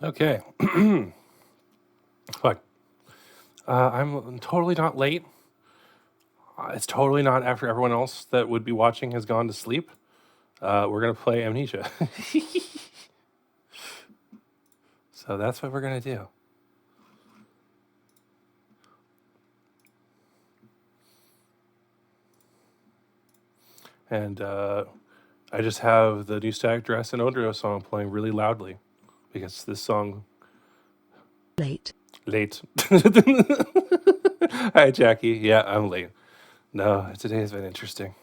Okay. Fuck. I'm totally not late. It's totally not after everyone else that would be watching has gone to sleep. We're going to play Amnesia. So that's what we're going to do. And I just have the new Static Dress and Odrio song playing really loudly because this song. Late. Hi, Jackie. Yeah, I'm late. No, today has been interesting.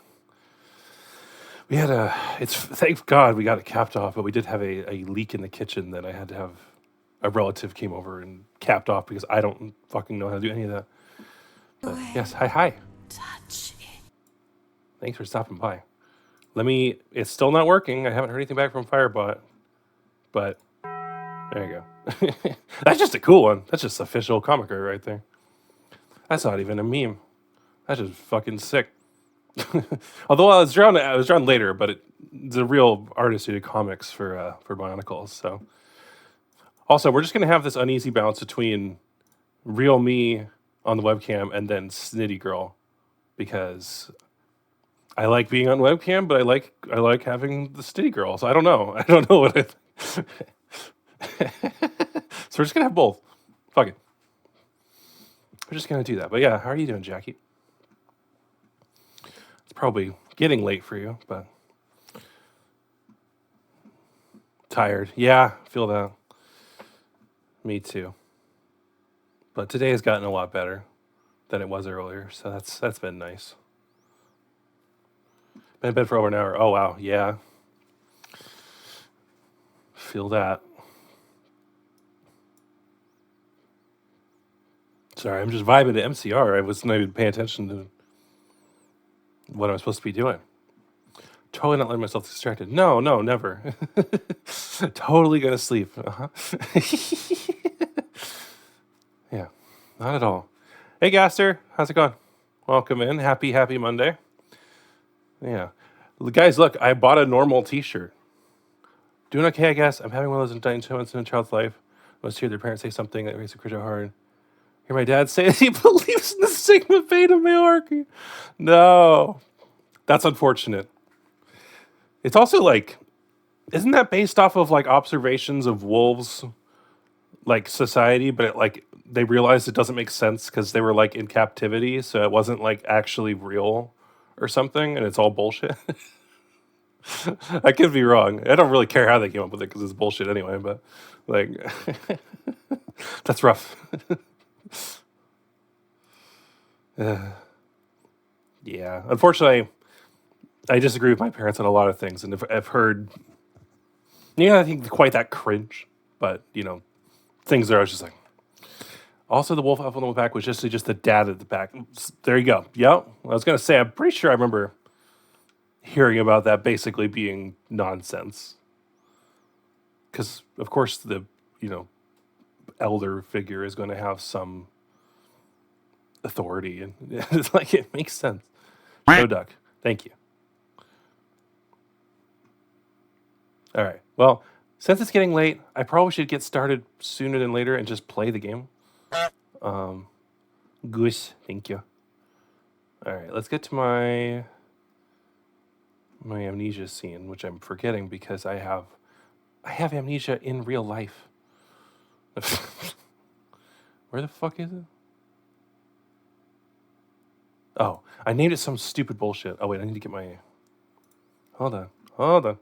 We had thank God we got it capped off, but we did have a leak in the kitchen that I had to have a relative came over and capped off because I don't fucking know how to do any of that. But yes, hi. Touch it. Thanks for stopping by. It's still not working. I haven't heard anything back from Firebot, but there you go. That's just a cool one. That's just official comic art right there. That's not even a meme. That's just fucking sick. Although I was drawn later, but it's a real artist who did comics for Bionicles. So, also we're just gonna have this uneasy bounce between real me on the webcam and then Snitty Girl, because I like being on webcam, but I like having the Snitty Girl. So I don't know. I don't know what I. So we're just gonna have both. Fuck it. We're just gonna do that. But yeah, how are you doing, Jackie? It's probably getting late for you, but tired. Yeah, feel that. Me too. But today has gotten a lot better than it was earlier, so that's been nice. Been in bed for over an hour. Oh wow, yeah. Feel that. Sorry, I'm just vibing to MCR. I wasn't even paying attention to what I'm supposed to be doing. Totally not letting myself distracted. No, never. Totally gonna sleep. Yeah, not at all. Hey, Gaster, how's it going? Welcome in. Happy Monday. Yeah, guys, look, I bought a normal T-shirt. Doing okay, I guess. I'm having one of those indicting moments in a child's life. I must hear their parents say something that makes a creature hard. Hear my dad say that he believes in the Sigma Beta malarkey. No, that's unfortunate. It's also like, isn't that based off of like observations of wolves, like society? But they realized it doesn't make sense because they were like in captivity, so it wasn't like actually real or something, and it's all bullshit. I could be wrong. I don't really care how they came up with it because it's bullshit anyway. But like, that's rough. Yeah, unfortunately, I disagree with my parents on a lot of things, and I've heard, I think quite that cringe, but things that I was just like. Also, the wolf elf on the back was just the dad at the back. There you go. Yep. I was gonna say, I'm pretty sure I remember hearing about that basically being nonsense. Because of course the elder figure is going to have some authority, and it's like it makes sense. Show duck. Thank you. All right. Well, since it's getting late, I probably should get started sooner than later and just play the game. Goose, thank you. All right, let's get to my amnesia scene, which I'm forgetting because I have amnesia in real life. Where the fuck is it? Oh, I named it some stupid bullshit. Oh wait, I need to get my. Hold on.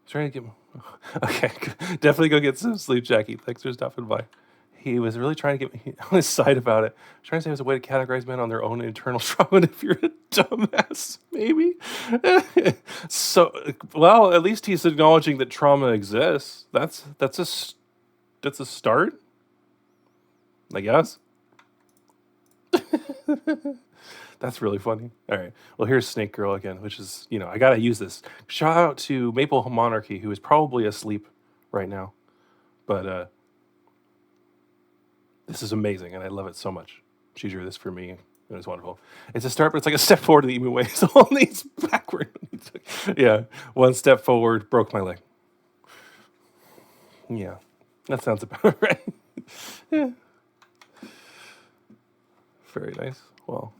Trying to get. Okay, definitely go get some sleep, Jackie. Thanks for stopping by. He was really trying to get me on his side about it. Trying to say it was a way to categorize men on their own internal trauma. And if you're a dumbass, maybe. So, well, at least he's acknowledging that trauma exists. That's a start, I guess. That's really funny. All right. Well, here's Snake Girl again, which is, I got to use this. Shout out to Maple Monarchy, who is probably asleep right now. But this is amazing, and I love it so much. She drew this for me, and it's wonderful. It's a start, but it's like a step forward in the Emu way. So only it's backward. Yeah. One step forward, broke my leg. Yeah, that sounds about right. Yeah, very nice. Well,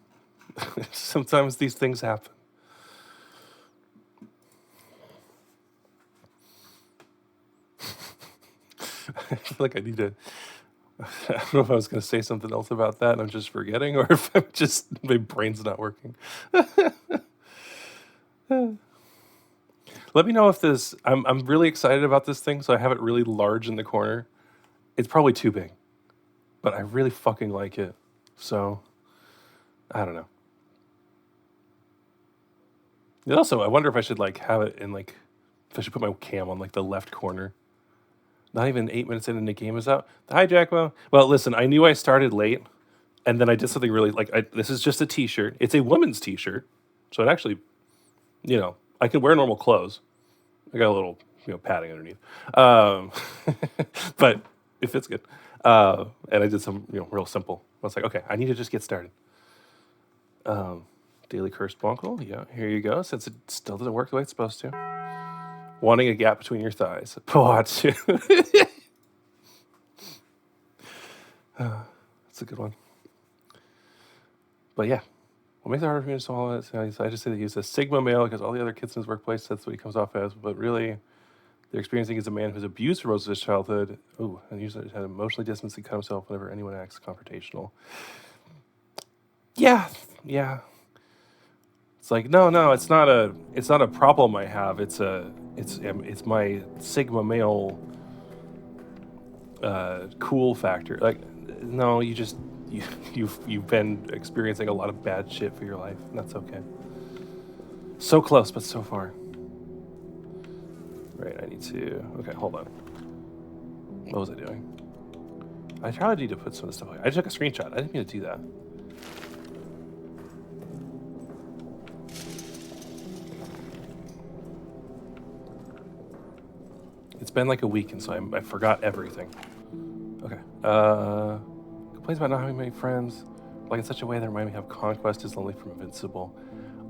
sometimes these things happen. I feel like I need to. I don't know if I was going to say something else about that and I'm just forgetting, or if I'm just my brain's not working. Let me know if this. I'm really excited about this thing, so I have it really large in the corner. It's probably too big, but I really fucking like it. So I don't know. And also, I wonder if I should like have it in like if I should put my cam on like the left corner. Not even 8 minutes in and the game is out. Hi, Jackmo. Well, listen, I knew I started late, and then I did something really like. This is just a T-shirt. It's a woman's T-shirt, so it actually, I can wear normal clothes. I got a little, padding underneath, but it fits good. And I did some, real simple. I was like, okay, I need to just get started. Daily cursed bonkle. Yeah, here you go. Since it still doesn't work the way it's supposed to. Wanting a gap between your thighs. That's a good one. But yeah, what makes it harder for me to swallow it? I just say that he's a Sigma male because all the other kids in his workplace, that's what he comes off as. But really, they're experiencing is a man who's abused for most of his childhood. Ooh, and usually had emotionally distanced and cut himself whenever anyone acts confrontational. Yeah. It's like no, it's not a problem I have. It's my Sigma male cool factor. Like, no, you've been experiencing a lot of bad shit for your life, and that's okay. So close, but so far. Right, I need to. Okay, hold on. What was I doing? I probably need to put some of this stuff away. I took a screenshot. I didn't mean to do that. It's been like a week, and so I forgot everything. Okay. Complains about not having many friends, like in such a way that remind me how Conquest is lonely from Invincible.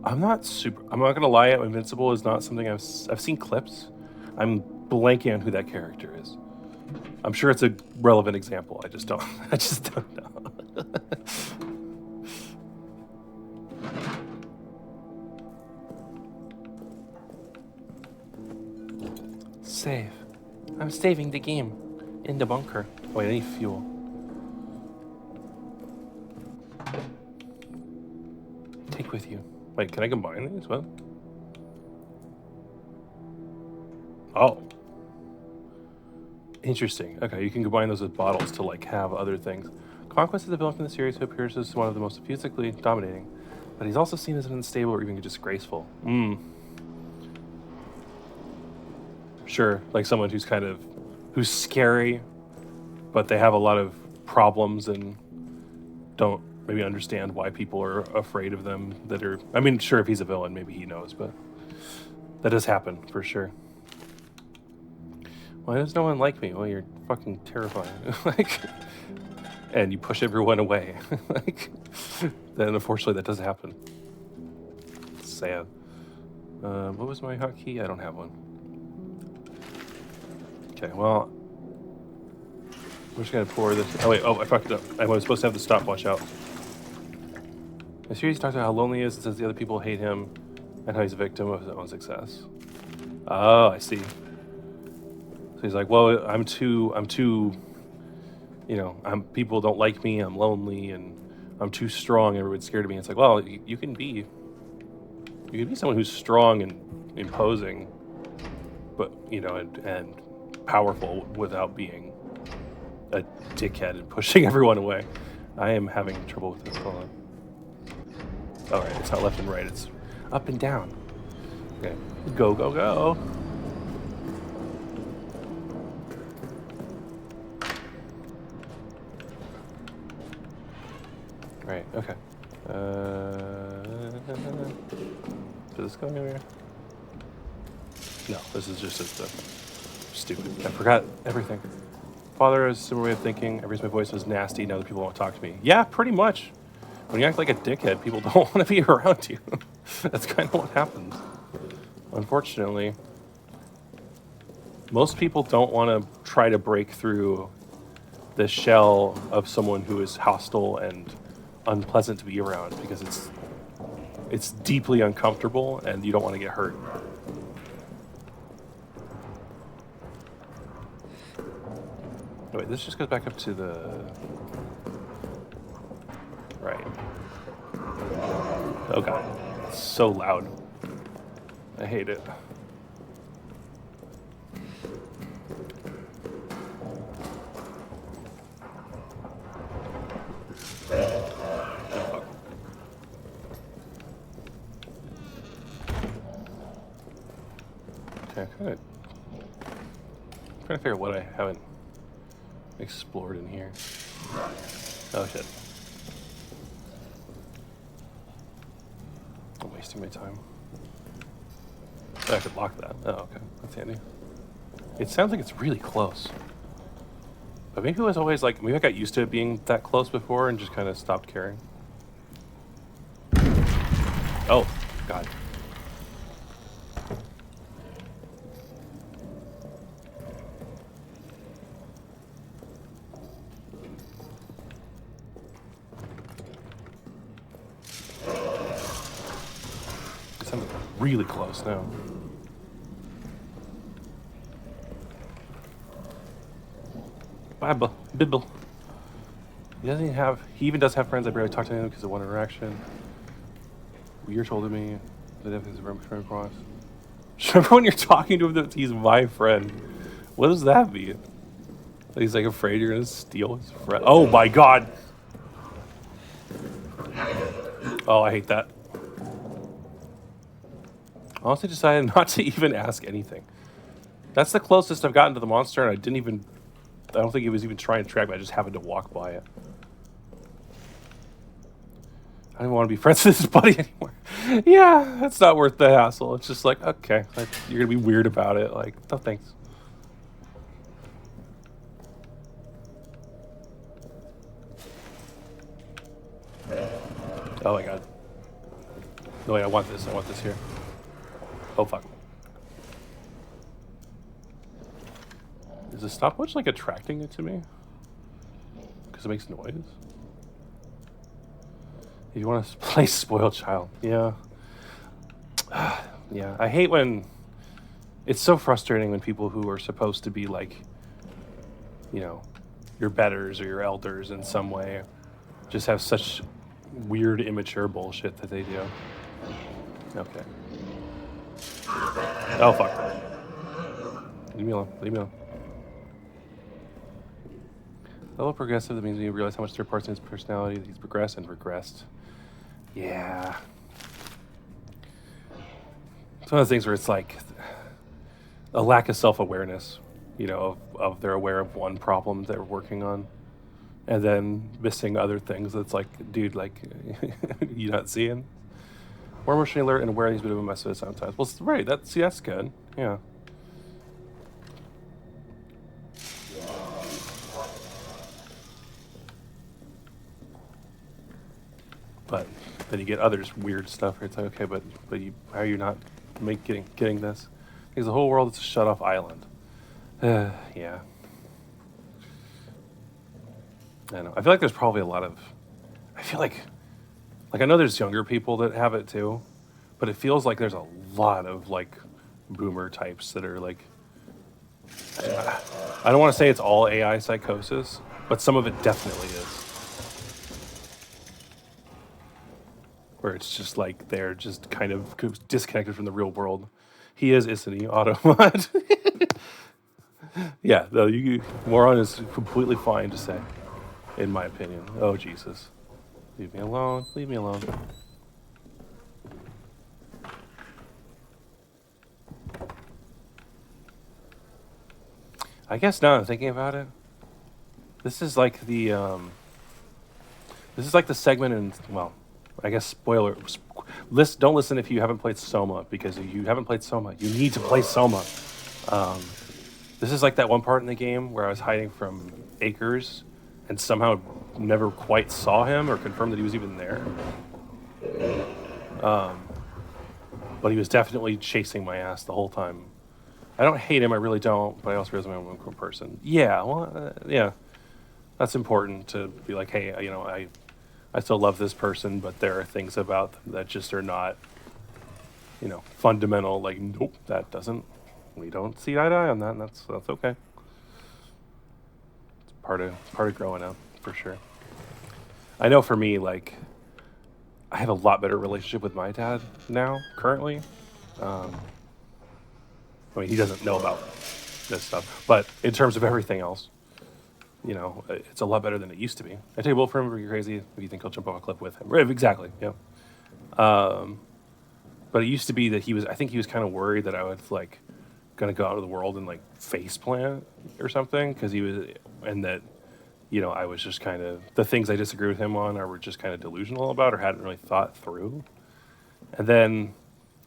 I'm not gonna lie. Invincible is not something I've seen clips. I'm blanking on who that character is. I'm sure it's a relevant example. I just don't know. Save. I'm saving the game in the bunker. Wait, I need fuel. Take with you. Wait, can I combine these? What? Oh. Interesting. Okay, you can combine those with bottles to like have other things. Conquest is a villain from the series who appears as one of the most physically dominating, but he's also seen as unstable or even disgraceful. Sure, like someone who's scary, but they have a lot of problems and don't maybe understand why people are afraid of them. Sure, if he's a villain, maybe he knows, but that does happen for sure. Why does no one like me? Well, you're fucking terrifying. And you push everyone away. Then unfortunately that does happen. It's sad. What was my hotkey? I don't have one. Okay, well, we're just gonna pour this. I fucked it up. I was supposed to have the stopwatch out. The series talks about how lonely he is and says the other people hate him and how he's a victim of his own success. Oh, I see. So he's like, well, I'm too, people don't like me, I'm lonely, and I'm too strong, everyone's scared of me. It's like, well, you can be someone who's strong and imposing, but, and powerful without being a dickhead and pushing everyone away. I am having trouble with this. Hold on. All right, it's not left and right, it's up and down. Okay, go, go, go. Right, okay. Does this go anywhere? No, this is just stupid. I forgot everything. Father has a similar way of thinking. I raised my voice was nasty. Now that people won't talk to me. Yeah, pretty much. When you act like a dickhead, people don't want to be around you. That's kind of what happens. Unfortunately. most people don't want to try to break through the shell of someone who is hostile and unpleasant to be around because it's deeply uncomfortable and you don't want to get hurt. Oh, wait, this just goes back up to the right. Oh god, it's so loud. I hate it. Okay, I'm trying to figure out what I haven't explored in here. Oh shit. I'm wasting my time. I could lock that. Oh, okay. That's handy. It sounds like it's really close. But maybe it was always like, maybe I got used to it being that close before and just kind of stopped caring. Oh, God. It sounds really close now. Bibble. He even does have friends. I barely talk to him because of one interaction. You're told me that if his room friend across. Remember when you're talking to him that he's my friend? What does that mean? He's like afraid you're gonna steal his friend. Oh my god! Oh, I hate that. I honestly decided not to even ask anything. That's the closest I've gotten to the monster, and I don't think it was even trying to track me. I just happened to walk by it. I don't even want to be friends with this buddy anymore. Yeah, it's not worth the hassle. It's just like, okay, you're gonna be weird about it. Like, no thanks. Oh my god. No wait, I want this here. Oh fuck. Is the stopwatch like attracting it to me? Because it makes noise? If you want to play spoiled child, yeah. Yeah, I hate when... It's so frustrating when people who are supposed to be like, you know, your betters or your elders in some way just have such weird, immature bullshit that they do. Okay. Oh, fuck. Leave me alone. Leave me alone. Level progressive, that means you realize how much third parts in his personality he's progressed and regressed. Yeah. It's one of those things where it's like a lack of self-awareness, you know, of they're aware of one problem they're working on and then missing other things. That's like, dude, like, you not seeing? More emotionally alert and aware he's a bit of a mess with it sometimes. Well, right, that's good. Yeah. But then you get others weird stuff where it's like, okay, but how are you not getting this? Because the whole world is a shut off island. Yeah. I don't know. I feel like there's probably a lot of. I feel like I know there's younger people that have it too, but it feels like there's a lot of like boomer types that are like. I don't want to say it's all AI psychosis, but some of it definitely is. Where it's just like they're just kind of disconnected from the real world. He is, isn't he, Automod? Yeah, though moron is completely fine to say, in my opinion. Oh Jesus, leave me alone. Leave me alone. I guess now I'm thinking about it. This is like the segment in, well, I guess spoiler. Don't listen if you haven't played Soma, because if you haven't played Soma, you need to play Soma. This is like that one part in the game where I was hiding from Akers and somehow never quite saw him or confirmed that he was even there. But he was definitely chasing my ass the whole time. I don't hate him. I really don't. But I also realize I'm a cool person. Yeah. Well, yeah. That's important to be like, hey, I still love this person, but there are things about them that just are not, fundamental. Like, nope, that doesn't. We don't see eye to eye on that, and that's okay. It's part of growing up for sure. I know for me, like, I have a lot better relationship with my dad now, currently. Um, I mean, he doesn't know about this stuff, but in terms of everything else, it's a lot better than it used to be. I take a bullet for him. Are you crazy? If you think I'll jump off a cliff with him, right? Exactly. Yeah. Um, but it used to be that I think he was kind of worried that I was like gonna go out into the world and like face plant or something because and that I was just kind of the things I disagree with him on, I were just kind of delusional about or hadn't really thought through. And then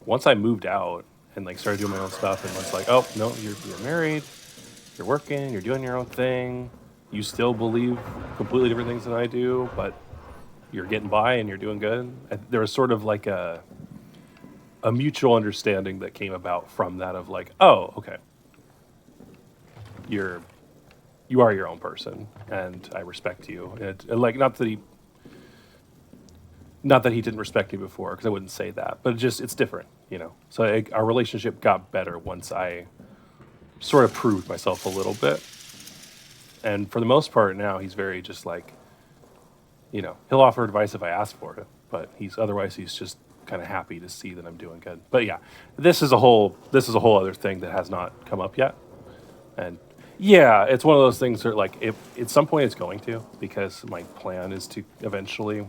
once I moved out and like started doing my own stuff and was like, oh no, you're married, you're working, you're doing your own thing. You still believe completely different things than I do, but you're getting by and you're doing good. There was sort of like a mutual understanding that came about from that of like, oh, okay, you are your own person, and I respect you. And like, not that he didn't respect me before, because I wouldn't say that, but it's different. So our relationship got better once I sort of proved myself a little bit. And for the most part now, he's very just like, he'll offer advice if I ask for it, but he's just kind of happy to see that I'm doing good. But yeah, this is a whole other thing that has not come up yet. And yeah, it's one of those things that like if at some point it's going to, because my plan is to eventually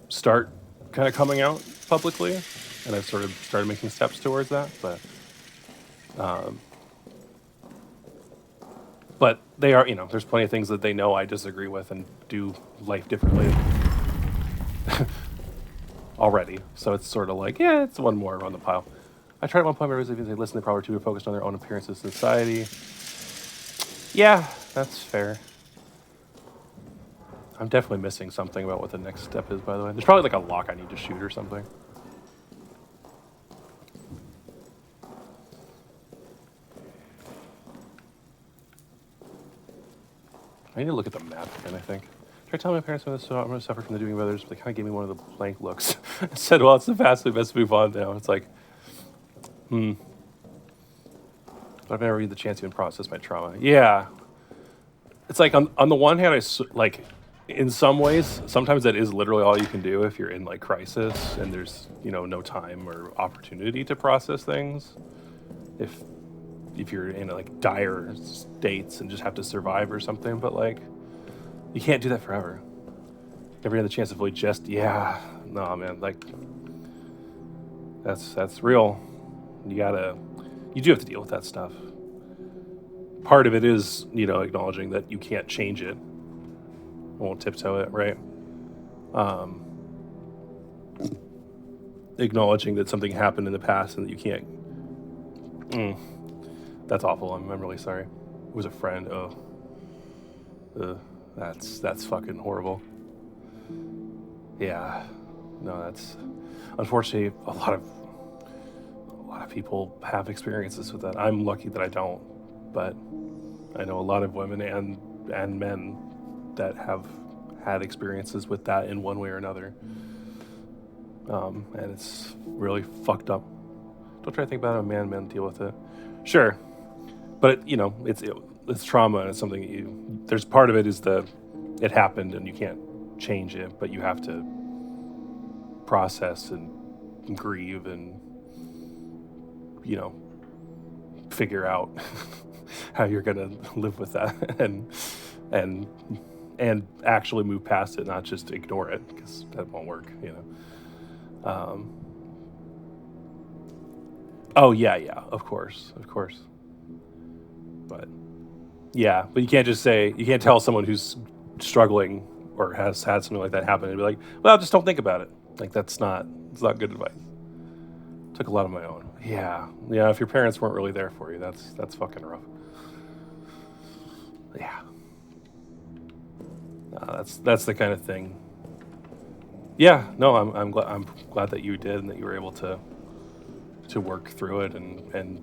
start kind of coming out publicly, and I've sort of started making steps towards that. But they are, there's plenty of things that they know I disagree with and do life differently already. So it's sort of like, yeah, it's one more on the pile. I tried at one point, but they listen, they probably too were focused on their own appearances in society. Yeah, that's fair. I'm definitely missing something about what the next step is, by the way. There's probably like a lock I need to shoot or something. I need to look at the map again, I think. Try telling my parents about this, so I'm going to suffer from the doing of others, but they kind of gave me one of the blank looks. I said, well, it's the fastest, best move on now. It's like, But I've never had the chance to even process my trauma. Yeah. It's like, on the one hand, like, in some ways, sometimes that is literally all you can do if you're in, like, crisis and there's, no time or opportunity to process things. If you're in like dire states and just have to survive or something, but like you can't do that forever. Never had the chance to fully no man, like that's real. You do have to deal with that stuff. Part of it is, acknowledging that you can't change it. I won't tiptoe it, right? Acknowledging that something happened in the past and that you can't that's awful. I'm really sorry. It was a friend. That's fucking horrible. Yeah. No, that's unfortunately a lot of people have experiences with that. I'm lucky that I don't, but I know a lot of women and men that have had experiences with that in one way or another. And it's really fucked up. Don't try to think about how men deal with it. Sure. But it's trauma, and it's something there's part of it is it happened and you can't change it, but you have to process and grieve and figure out how you're gonna live with that and actually move past it, not just ignore it, because that won't work. Oh yeah, of course. But you can't tell someone who's struggling or has had something like that happen and be like, well, just don't think about it. Like it's not good advice. Took a lot of my own. Yeah. If your parents weren't really there for you, that's fucking rough. Yeah. That's the kind of thing. Yeah. No, I'm glad that you did and that you were able to work through it and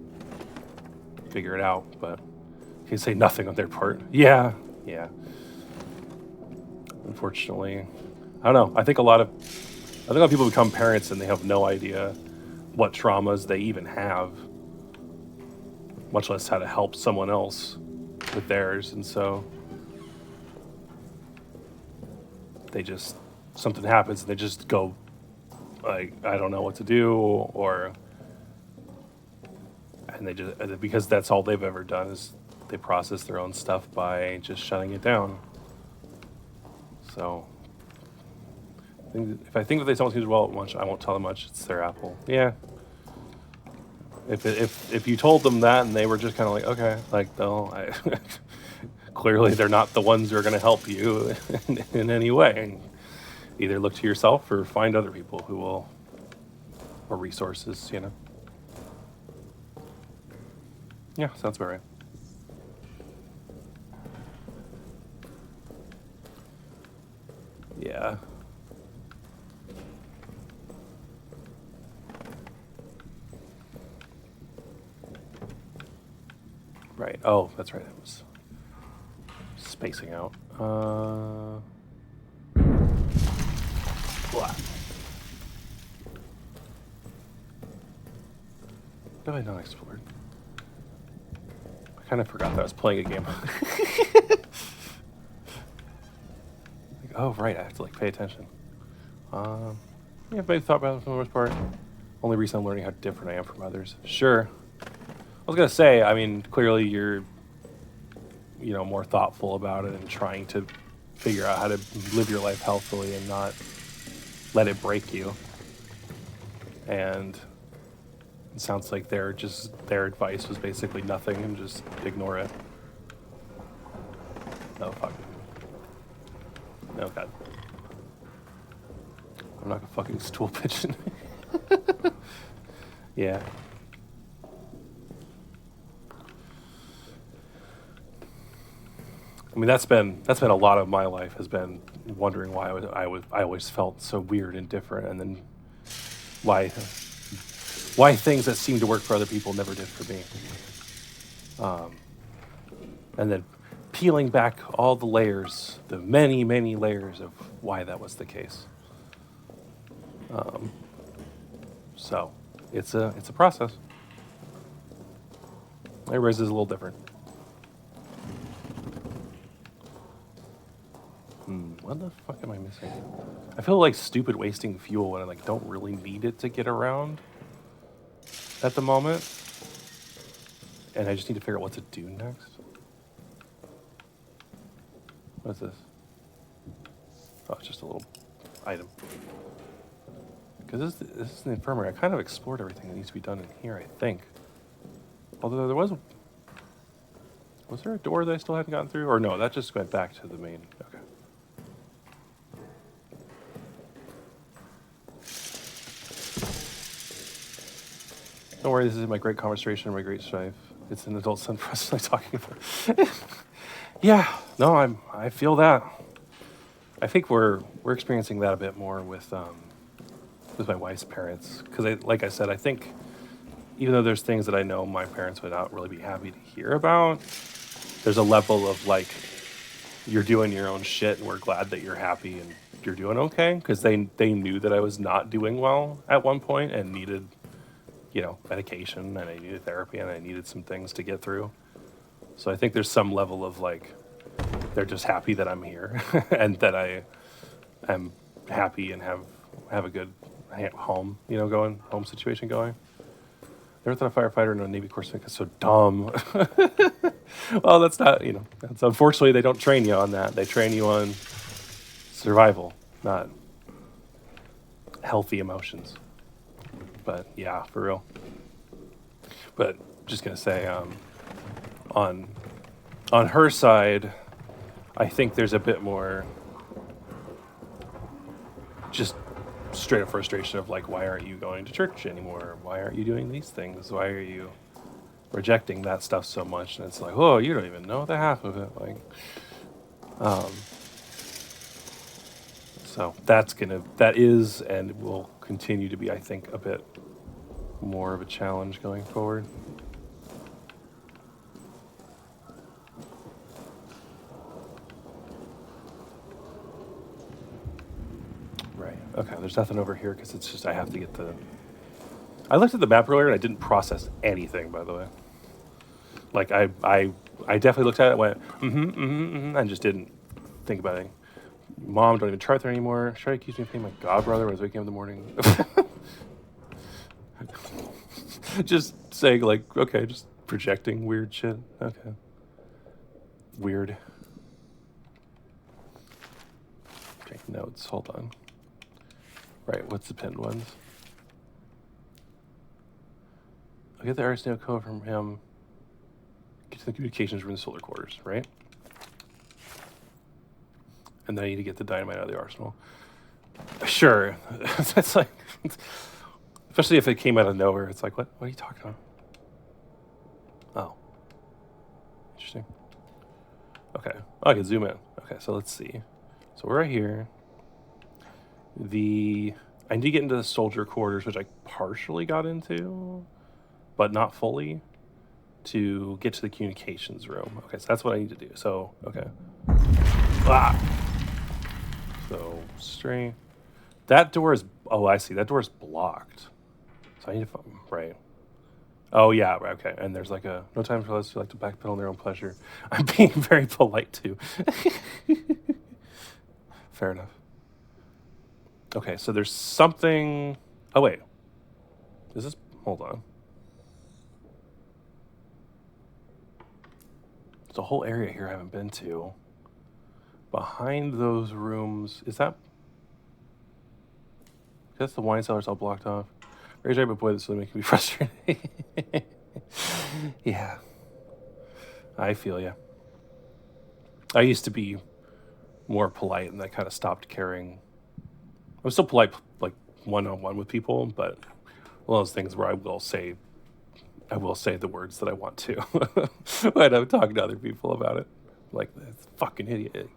figure it out, but you can say nothing on their part. Yeah. Unfortunately, I don't know. I think a lot of people become parents and they have no idea what traumas they even have, much less how to help someone else with theirs. And so they just, something happens and they just go like, I don't know what to do, or, and they just, because that's all they've ever done is they process their own stuff by just shutting it down. So if I think that someone seems well much, I won't tell them much. It's their apple. Yeah. If you told them that and they were just kind of like, okay, like, no, clearly they're not the ones who are going to help you in any way. And either look to yourself or find other people who will, or resources, you know. Yeah, sounds about right. Yeah. Right. Oh, that's right. I was spacing out. Blah. What have I not explored? I kind of forgot that I was playing a game. Like, oh, right. I have to like pay attention. Yeah, maybe thought about it for the most part. Only reason I'm learning how different I am from others. Sure. I was gonna say, I mean, clearly you're, you know, more thoughtful about it and trying to figure out how to live your life healthily and not let it break you. And it sounds like their advice was basically nothing and just ignore it. No, fuck. No, God. I'm not a fucking stool pigeon. Yeah. I mean, that's been a lot of my life, has been wondering why I always felt so weird and different, and then why things that seemed to work for other people never did for me. And then peeling back all the layers, the many, many layers of why that was the case. So it's a process. Everybody's is a little different. What the fuck am I missing? I feel like stupid wasting fuel when I like don't really need it to get around at the moment. And I just need to figure out what to do next. What's this? Oh, it's just a little item. Because this is the infirmary. I kind of explored everything that needs to be done in here, I think. Although there was there a door that I still hadn't gotten through? Or no, that just went back to the main. Okay. Don't worry, this is my great conversation, my great strife. It's an adult son for us like talking about. Yeah, no, I feel that. I think we're experiencing that a bit more with my wife's parents, because like I said, I think even though there's things that I know my parents would not really be happy to hear about, there's a level of like, you're doing your own shit and we're glad that you're happy and you're doing okay, because they knew that I was not doing well at one point and needed, you know, medication, and I needed therapy, and I needed some things to get through. So I think there's some level of like, they're just happy that I'm here and that I am happy and have a good home, you know, home situation going. Never thought a firefighter in a Navy Corps is so dumb. Well, that's not, you know, that's unfortunately they don't train you on that. They train you on survival, not healthy emotions. But yeah, for real. But just gonna say, on her side, I think there's a bit more just straight up frustration of like, why aren't you going to church anymore? Why aren't you doing these things? Why are you rejecting that stuff so much? And it's like, oh, you don't even know the half of it. Like, so that is and will continue to be, I think, a bit more of a challenge going forward. Okay, there's nothing over here because it's just I have to get the. I looked at the map earlier and I didn't process anything, by the way. Like I definitely looked at it, and went, and just didn't think about it. Mom, don't even try there anymore. Should I accuse me of being my godbrother when I was waking up in the morning? Just saying, like, okay, just projecting weird shit. Okay. Weird. Take notes. Hold on. Right, what's the pinned ones? I'll get the Arsneo code from him. Get to the communications room in the solar quarters, right? And then I need to get the dynamite out of the arsenal. Sure. That's like, especially if it came out of nowhere. It's like, what are you talking about? Oh. Interesting. Okay. Oh, I can zoom in. Okay, so let's see. So we're right here. I need to get into the soldier quarters, which I partially got into, but not fully, to get to the communications room. Okay, so that's what I need to do. So, okay. Ah! So, straight. That door is, oh, I see. That door is blocked. So I need to, right. Oh, yeah, right, okay. And there's like a, no time for us who like to backpedal on their own pleasure. I'm being very polite, too. Fair enough. Okay, so there's something, oh, wait. Is this, hold on. There's a whole area here I haven't been to. Behind those rooms, is that, that's the wine cellar's all blocked off. Raise right, but boy, this is making me frustrated. Yeah. I feel ya. I used to be more polite, and I kind of stopped caring. I'm still polite, like one-on-one with people, but one of those things where I will say the words that I want to when I'm talking to other people about it. Like, this fucking idiot.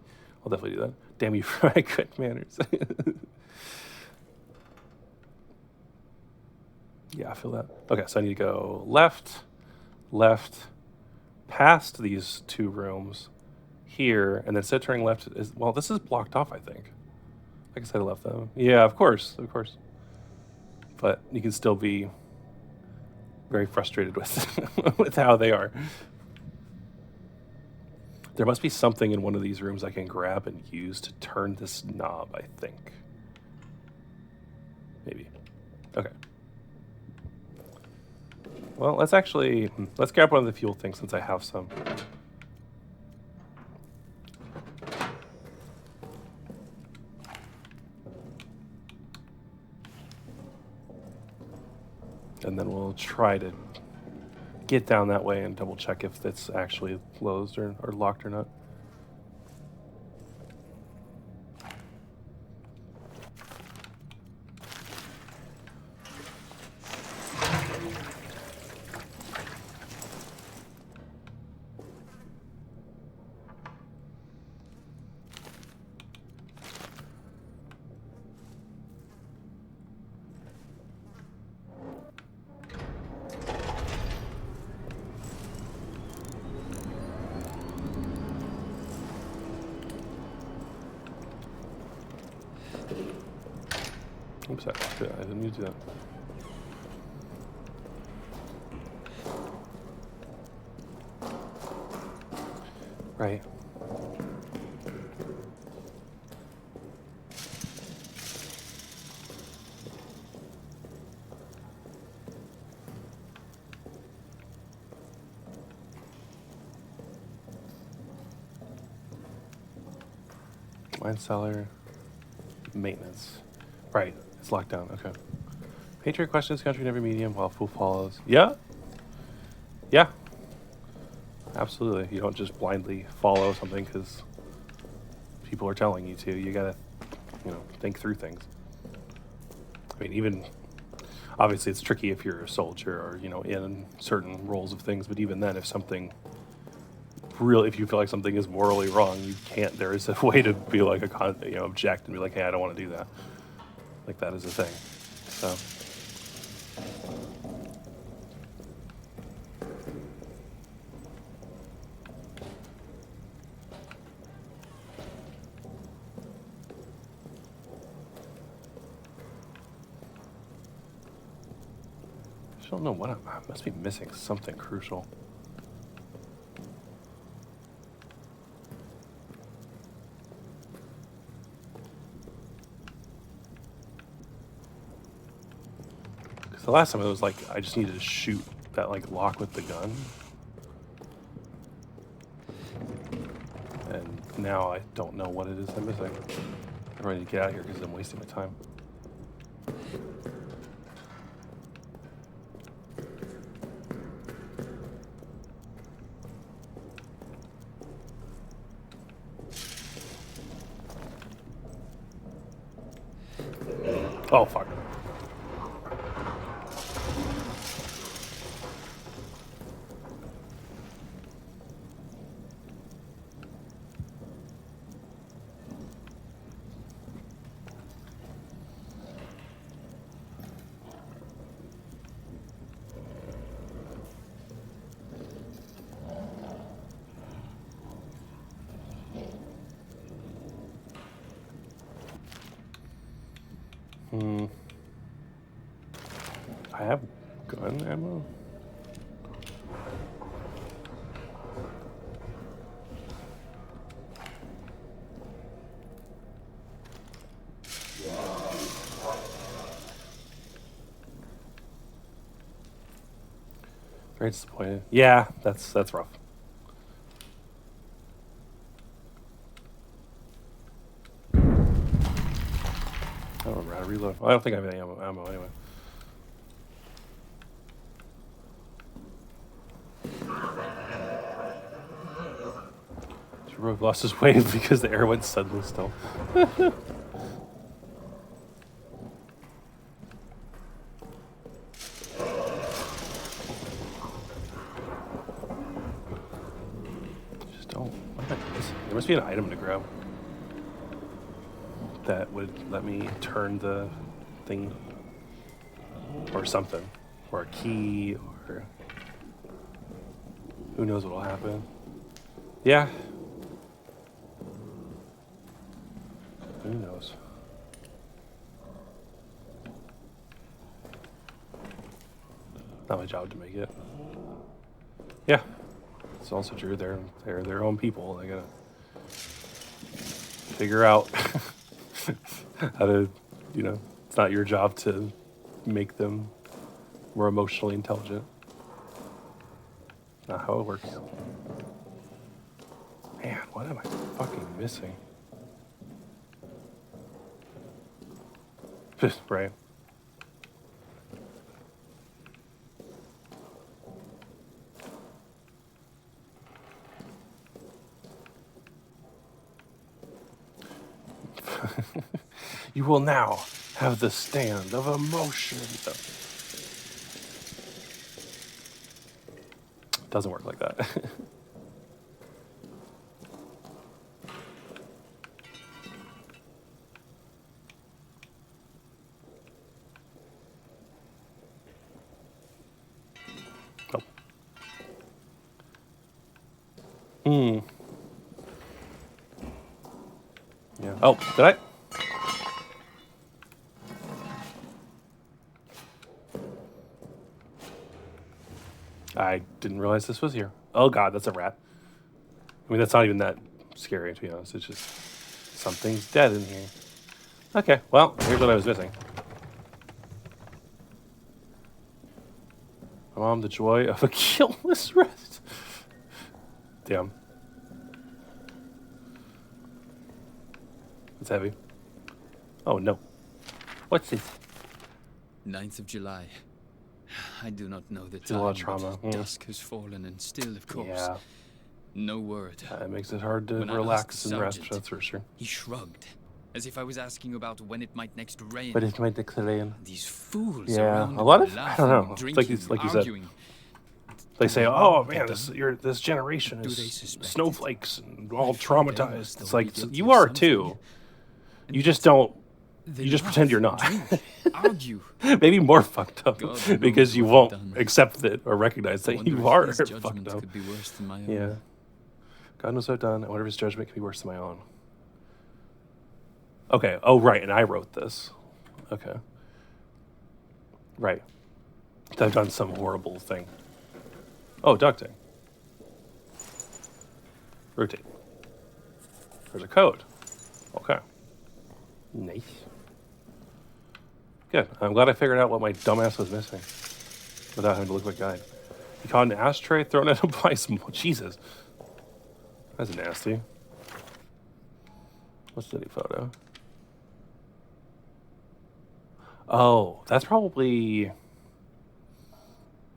I'll definitely do that. Damn you for my good manners. Yeah, I feel that. Okay, so I need to go left, past these two rooms, here, and then instead of turning left, well, this is blocked off, I think. Like I said, I left them. Yeah, of course. But you can still be very frustrated with with how they are. There must be something in one of these rooms I can grab and use to turn this knob, I think. Maybe. Okay. Well, let's grab one of the fuel things since I have some. And then we'll try to get down that way and double check if it's actually closed or locked or not. Oops, I didn't mean to do that. Right. Wine cellar. Maintenance. Right. It's locked down. Okay. Patriot questions country in every medium while fool follows. Yeah. Yeah. Absolutely. You don't just blindly follow something because people are telling you to. You gotta, think through things. I mean, even obviously it's tricky if you're a soldier or in certain roles of things. But even then, if you feel like something is morally wrong, you can't. There is a way to be like object and be like, hey, I don't want to do that. Like that is a thing. So. I don't know what I must be missing something crucial. Because the last time it was like I just needed to shoot that like lock with the gun. And now I don't know what it is I'm missing. I'm ready to get out of here because I'm wasting my time. Oh, fuck. I have gun ammo. Very disappointed. Yeah, that's rough. I don't remember how to reload. Well, I don't think I have any ammo anyway. Rogue lost his way because the air went suddenly still. Just don't. What am I missing? There must be an item to grab that would let me turn the thing or something, or a key, or who knows what'll happen. Yeah. Who knows? Not my job to make it. Yeah, it's also true. They're their own people. They gotta figure out how to, you know, it's not your job to make them more emotionally intelligent. Not how it works. Man, what am I fucking missing? Right. You will now have the stand of emotion. Doesn't work like that. Yeah. Oh, did I? I didn't realize this was here. Oh god, that's a rat. I mean, that's not even that scary, to be honest. It's just something's dead in here. Okay, well, here's what I was missing. Mom, the joy of a killless rest. Damn. It's heavy. Oh, no. What's this? 9th of July. I do not know the It's a time, lot of trauma. but dusk has fallen, and still, of course, Yeah. no word. It makes it hard to When I relax asked the and rest, sergeant, that's for sure. He shrugged, as if I was asking about when it might next rain. But it might rain. These fools Yeah, around a lot of, laughing, I don't know. drinking, It's like you said. arguing. They say, Do they "Oh know man, that this generation Do is they suspect it? snowflakes and all I fear they traumatized." must It's all be like guilty you of are something. too. And You just yet don't. they You just laugh, pretend you're not. drink, argue. Maybe more fucked up God because knows you what won't I've done. accept it or recognize I that wonder you if are his fucked judgment up. could be worse than my own. Yeah. God knows what I've done. I wonder if his judgment could be worse than my own. Okay. Oh, right. And I wrote this. Okay. Right. I've done some horrible thing. Oh, ducting. Rotate. There's a code. Okay. Nice. Good. I'm glad I figured out what my dumbass was missing without having to look at my guide. You caught an ashtray thrown at him by some... Jesus. That's nasty. What's the new photo? Oh, that's probably...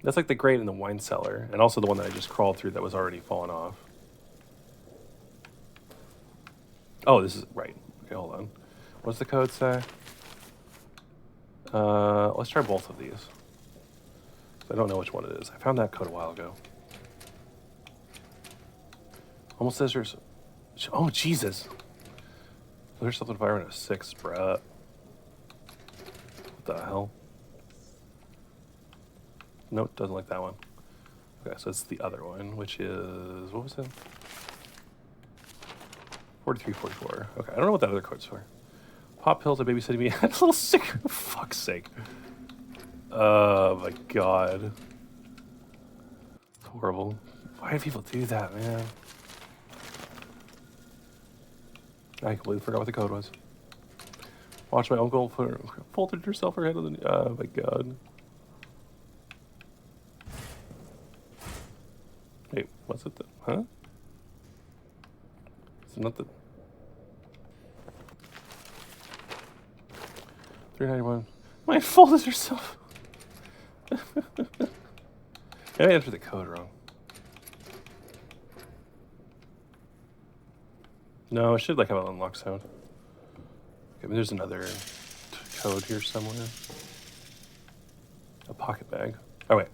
That's like the grate in the wine cellar. And also the one that I just crawled through that was already fallen off. Oh, this is... Right. Okay, hold on. What's the code say? Let's try both of these. I don't know which one it is. I found that code a while ago. Almost scissors. Oh, Jesus. There's something firing a 6, bruh. What the hell? Nope, doesn't like that one. Okay, so it's the other one, which is... What was it? 4344. Okay, I don't know what that other code's for. Pop pills are babysitting me. I'm a little sick. For fuck's sake. Oh my god. It's horrible. Why do people do that, man? I completely forgot what the code was. Watch my uncle folded herself her head on the... Oh my god. Wait, what's it? Huh? Is it not the... 391. My folded herself. I entered the code wrong. No, it should like have an unlock sound. Okay, maybe there's another code here somewhere. A pocket bag. Oh wait.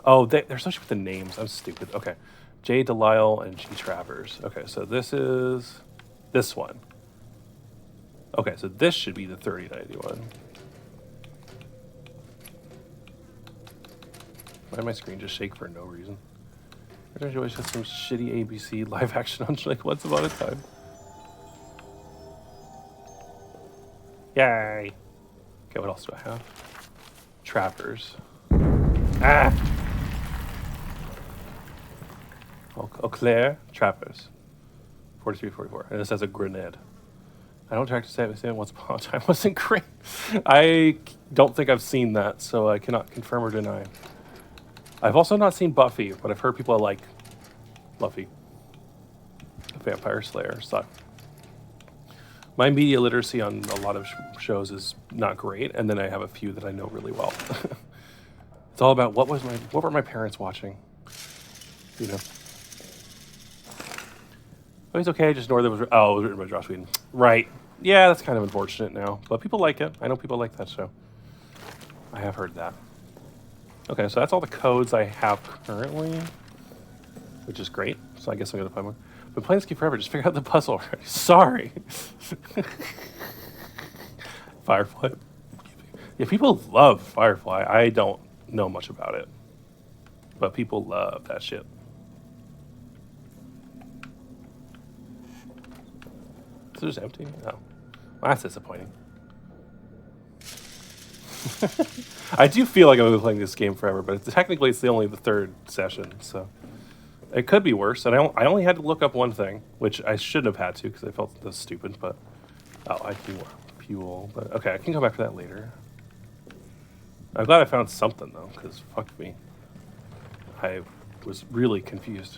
Oh, they're associated with the names. I'm stupid. Okay. J. Delisle and G. Travers. Okay, so this is this one. Okay, so this should be the 3091. Why did my screen just shake for no reason? I don't always have some shitty ABC live action on like Once Upon a Time. Yay! Okay, what else do I have? Trappers. Ah! Eau Claire, Trappers. 4344. And this has a grenade. I don't track to say Once Upon a Time wasn't great. I don't think I've seen that, so I cannot confirm or deny. I've also not seen Buffy, but I've heard people like Buffy. Vampire Slayer stuff. My media literacy on a lot of shows is not great, and then I have a few that I know really well. It's all about what were my parents watching, you know. Oh, he's okay. Just ignore that it was written by Joss Whedon. Right. Yeah, that's kind of unfortunate now, but people like it. I know people like that show. I have heard that. Okay, so that's all the codes I have currently, which is great. So I guess I'm gonna find one. Been playing this game forever. Just figure out the puzzle already. Sorry. Firefly. Yeah, people love Firefly. I don't know much about it, but people love that shit. Is it just empty? No. Well, that's disappointing. I do feel like I've been playing this game forever, but technically it's only the third session, so it could be worse. And I only had to look up one thing, which I shouldn't have had to because I felt this stupid. But I do more fuel. But okay, I can go back to that later. I'm glad I found something though, because fuck me, I was really confused.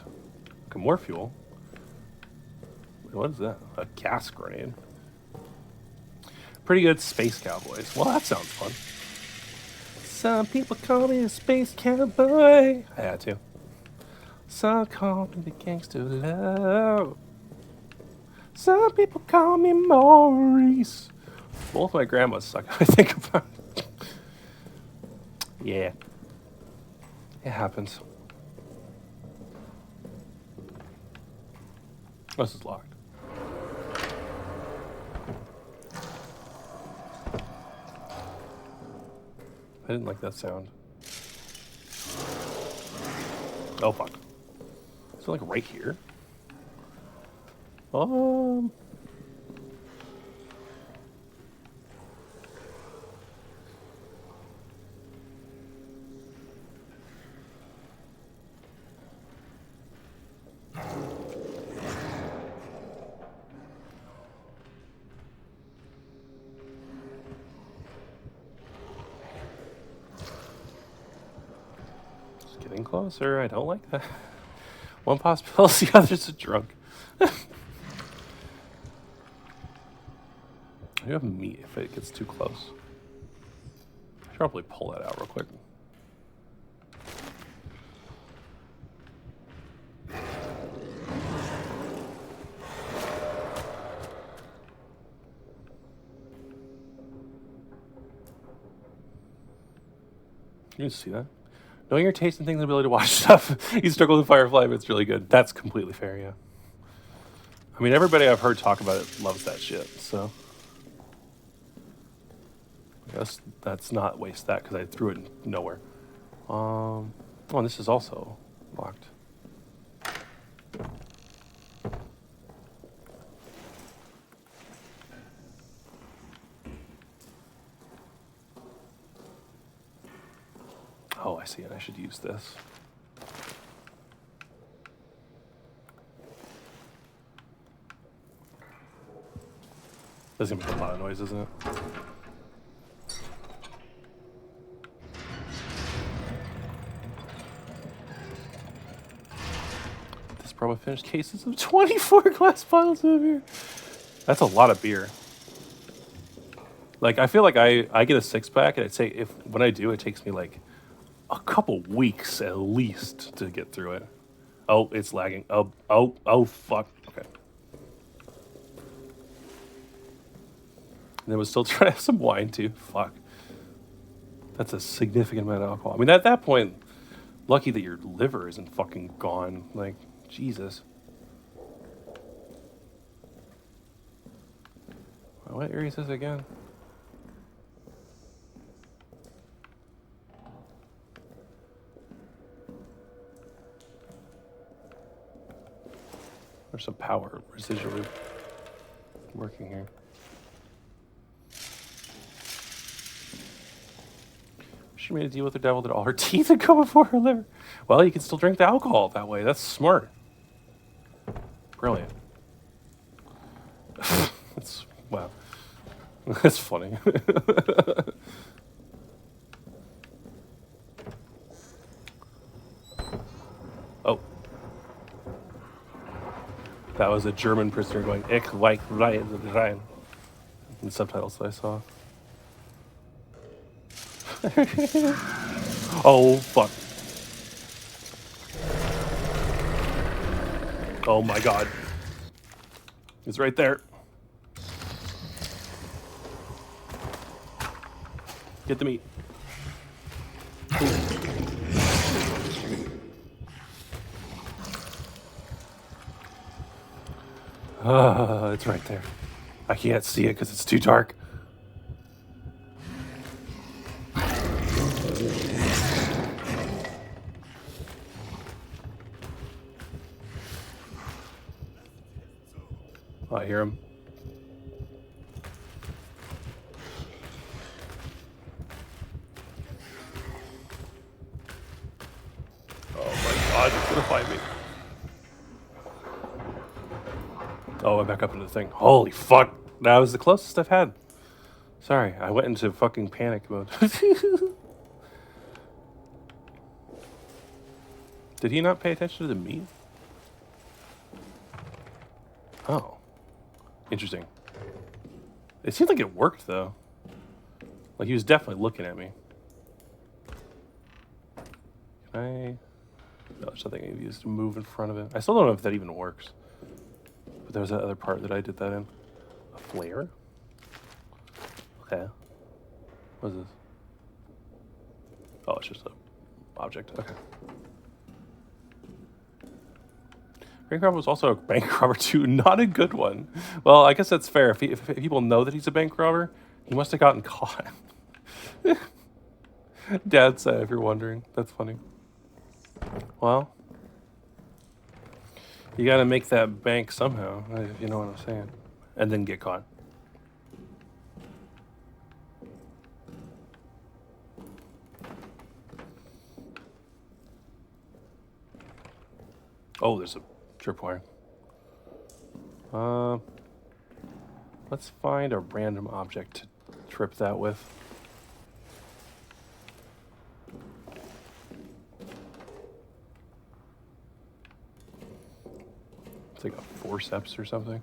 Okay, more fuel. What is that? A gas grenade. Pretty good space cowboys. Well, that sounds fun. Some people call me a space cowboy. I had to. Some call me the gangster of love. Some people call me Maurice. Both my grandmas suck. I think about it. Yeah. It happens. This is locked. I didn't like that sound. Oh, fuck. Is it like right here? Getting closer. I don't like that. One possibility, the other's a drunk. I do have meat if it gets too close. I should probably pull that out real quick. You can see that. Knowing your taste in things and ability to watch stuff, you struggle with Firefly, but it's really good. That's completely fair, yeah. I mean, everybody I've heard talk about it loves that shit, so. I guess that's not waste that because I threw it nowhere. Oh, and this is also locked. Oh, I see it. I should use this. This is gonna make a lot of noise, isn't it? This probably finished cases of 24 glass bottles of beer. That's a lot of beer. Like, I feel like I get a 6-pack, and I'd say when I do, it takes me like a couple weeks at least to get through it. Oh, it's lagging. Oh, fuck. Okay. And then was still trying to have some wine too. Fuck. That's a significant amount of alcohol. I mean, at that point, lucky that your liver isn't fucking gone. Like, Jesus. What area is this again? There's some power residually working here. She made a deal with the devil that all her teeth would go before her liver. Well, you can still drink the alcohol that way. That's smart. Brilliant. That's, wow. That's funny. Oh. That was a German prisoner going, Ich like rein. In subtitles that I saw. Oh, fuck. Oh my god. It's right there. Get the meat. It's right there. I can't see it because it's too dark. Oh, I hear him. Oh my god, he's gonna find me. Oh, I'm back up into the thing. Holy fuck. That was the closest I've had. Sorry, I went into fucking panic mode. Did he not pay attention to the meat? Oh. Interesting. It seemed like it worked, though. Like, he was definitely looking at me. Can I... No, there's nothing I can use to move in front of it. I still don't know if that even works. But there was that other part that I did that in. A flare? Okay. What is this? Oh, it's just an object. Okay. Bank robber was also a bank robber too. Not a good one. Well, I guess that's fair. If people know that he's a bank robber, he must have gotten caught. Dad said, if you're wondering. That's funny. Well, you got to make that bank somehow, if you know what I'm saying. And then get caught. Oh, there's a tripwire. Let's find a random object to trip that with. It's like a forceps or something.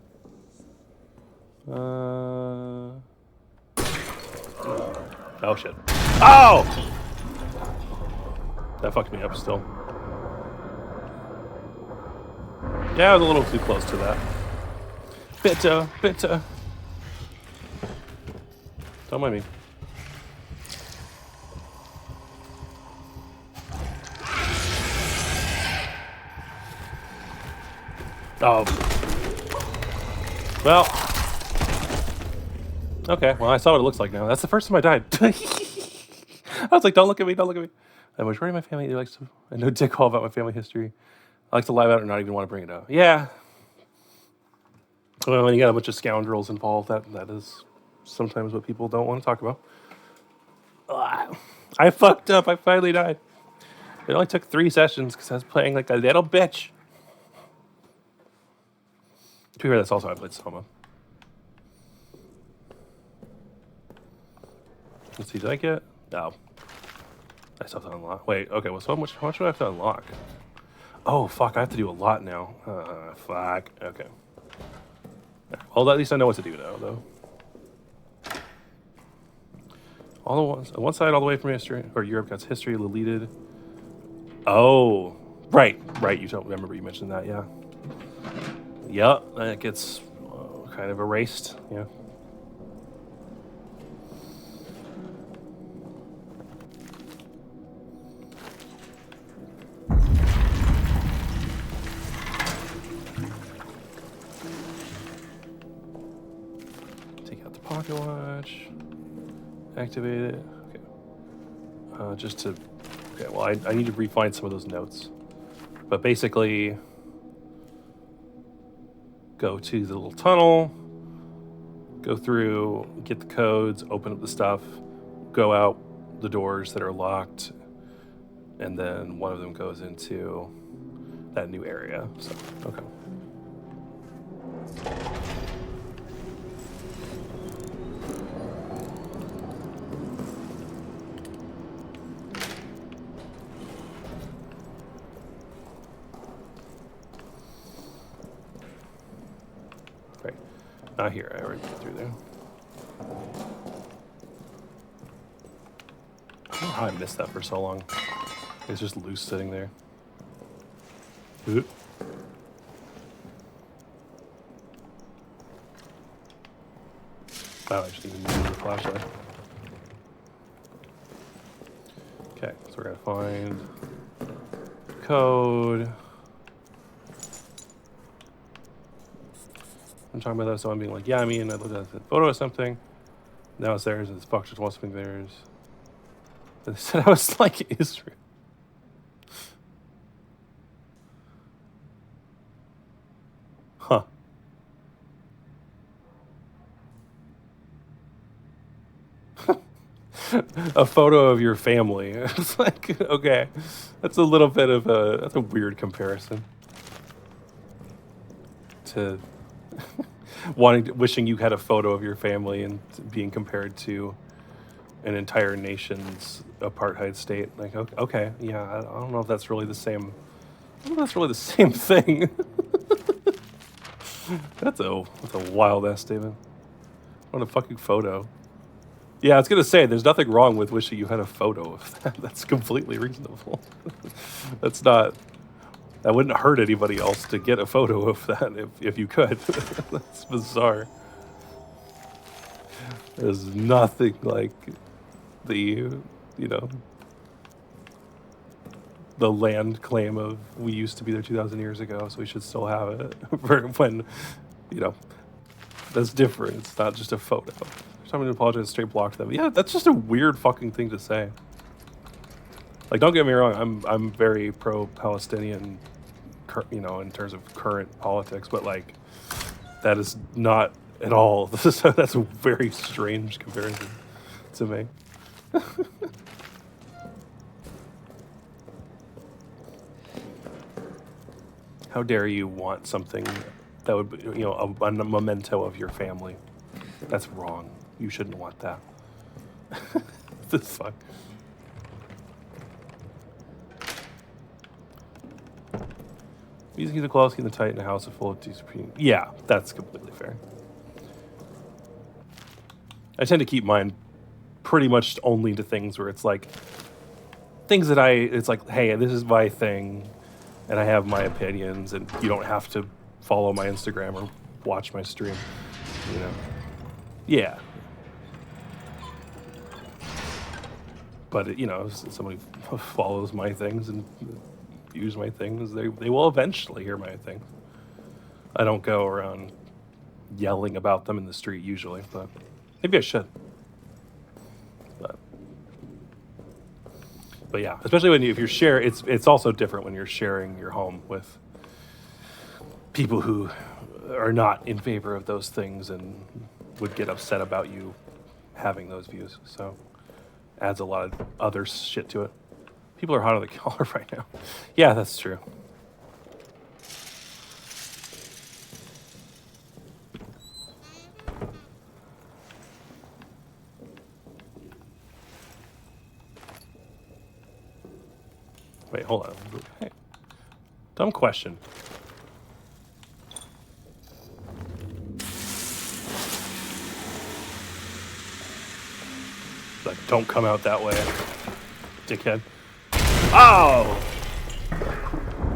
Oh shit. Oh! That fucked me up still. Yeah, I was a little too close to that. Bitter. Don't mind me. Oh. Well. Okay, well, I saw what it looks like now. That's the first time I died. I was like, don't look at me. The majority of my family likes to... I know dick all about my family history. I like to lie about it or not even want to bring it up. Yeah. Well, when you got a bunch of scoundrels involved, that is sometimes what people don't want to talk about. Ugh. I fucked up. I finally died. It only took 3 sessions because I was playing like a little bitch. To be fair, that's also how I played Soma. Let's see, did I get... No. I still have to unlock. Wait, okay, well, so how much do I have to unlock? Oh, fuck, I have to do a lot now. Fuck. Okay. Well, at least I know what to do now, though. All the ones... On one side, all the way from history... Or Europe gets history deleted. Oh. Right. You don't remember you mentioned that, yeah. Yep, that gets kind of erased, yeah. Take out the pocket watch. Activate it. Okay. Just to... Okay, well, I need to refine some of those notes. But basically... Go to the little tunnel, go through, get the codes, open up the stuff, go out the doors that are locked, and then one of them goes into that new area. So, okay. Not here, I already went through there. I don't know how I missed that for so long. It's just loose sitting there. Oop. Oh, I just need to move the flashlight. Okay, so we're gonna find code. I'm talking about that, so I'm being like, yeah, I mean, I looked at the photo of something. Now it's theirs, and this box just wants to be theirs. They said I was like Israel. Huh. A photo of your family. It's like, okay, that's a little bit of that's a weird comparison. To wishing you had a photo of your family and being compared to an entire nation's apartheid state. Like, okay, yeah, I don't know if that's really the same. I don't know if that's really the same thing. That's a wild ass statement. What a fucking photo. Yeah, I was gonna say, there's nothing wrong with wishing you had a photo of that. That's completely reasonable. That's not. That wouldn't hurt anybody else to get a photo of that if you could. That's bizarre. There's nothing like the the land claim of we used to be there 2,000 years ago, so we should still have it. When, that's different. It's not just a photo. Someone apologize, straight blocked them. Yeah, that's just a weird fucking thing to say. Like, don't get me wrong, I'm very pro-Palestinian, in terms of current politics, but like, that is not at all. That's a very strange comparison to me. How dare you want something that would be, a memento of your family? That's wrong. You shouldn't want that. This fuck. Music keeps it close, keep it tight in a house full of DCP. Yeah, that's completely fair. I tend to keep mine pretty much only to things where it's like things that it's like, hey, this is my thing, and I have my opinions, and you don't have to follow my Instagram or watch my stream, you know. Yeah. But you know, if somebody follows my things and views my things, they will eventually hear my thing. I don't go around yelling about them in the street usually, but maybe I should. But yeah, especially if you're sharing, it's also different when you're sharing your home with people who are not in favor of those things and would get upset about you having those views. So adds a lot of other shit to it. People are hot on the collar right now. Yeah, that's true. Wait, hold on. Hey. Dumb question. Like, don't come out that way, dickhead. Oh!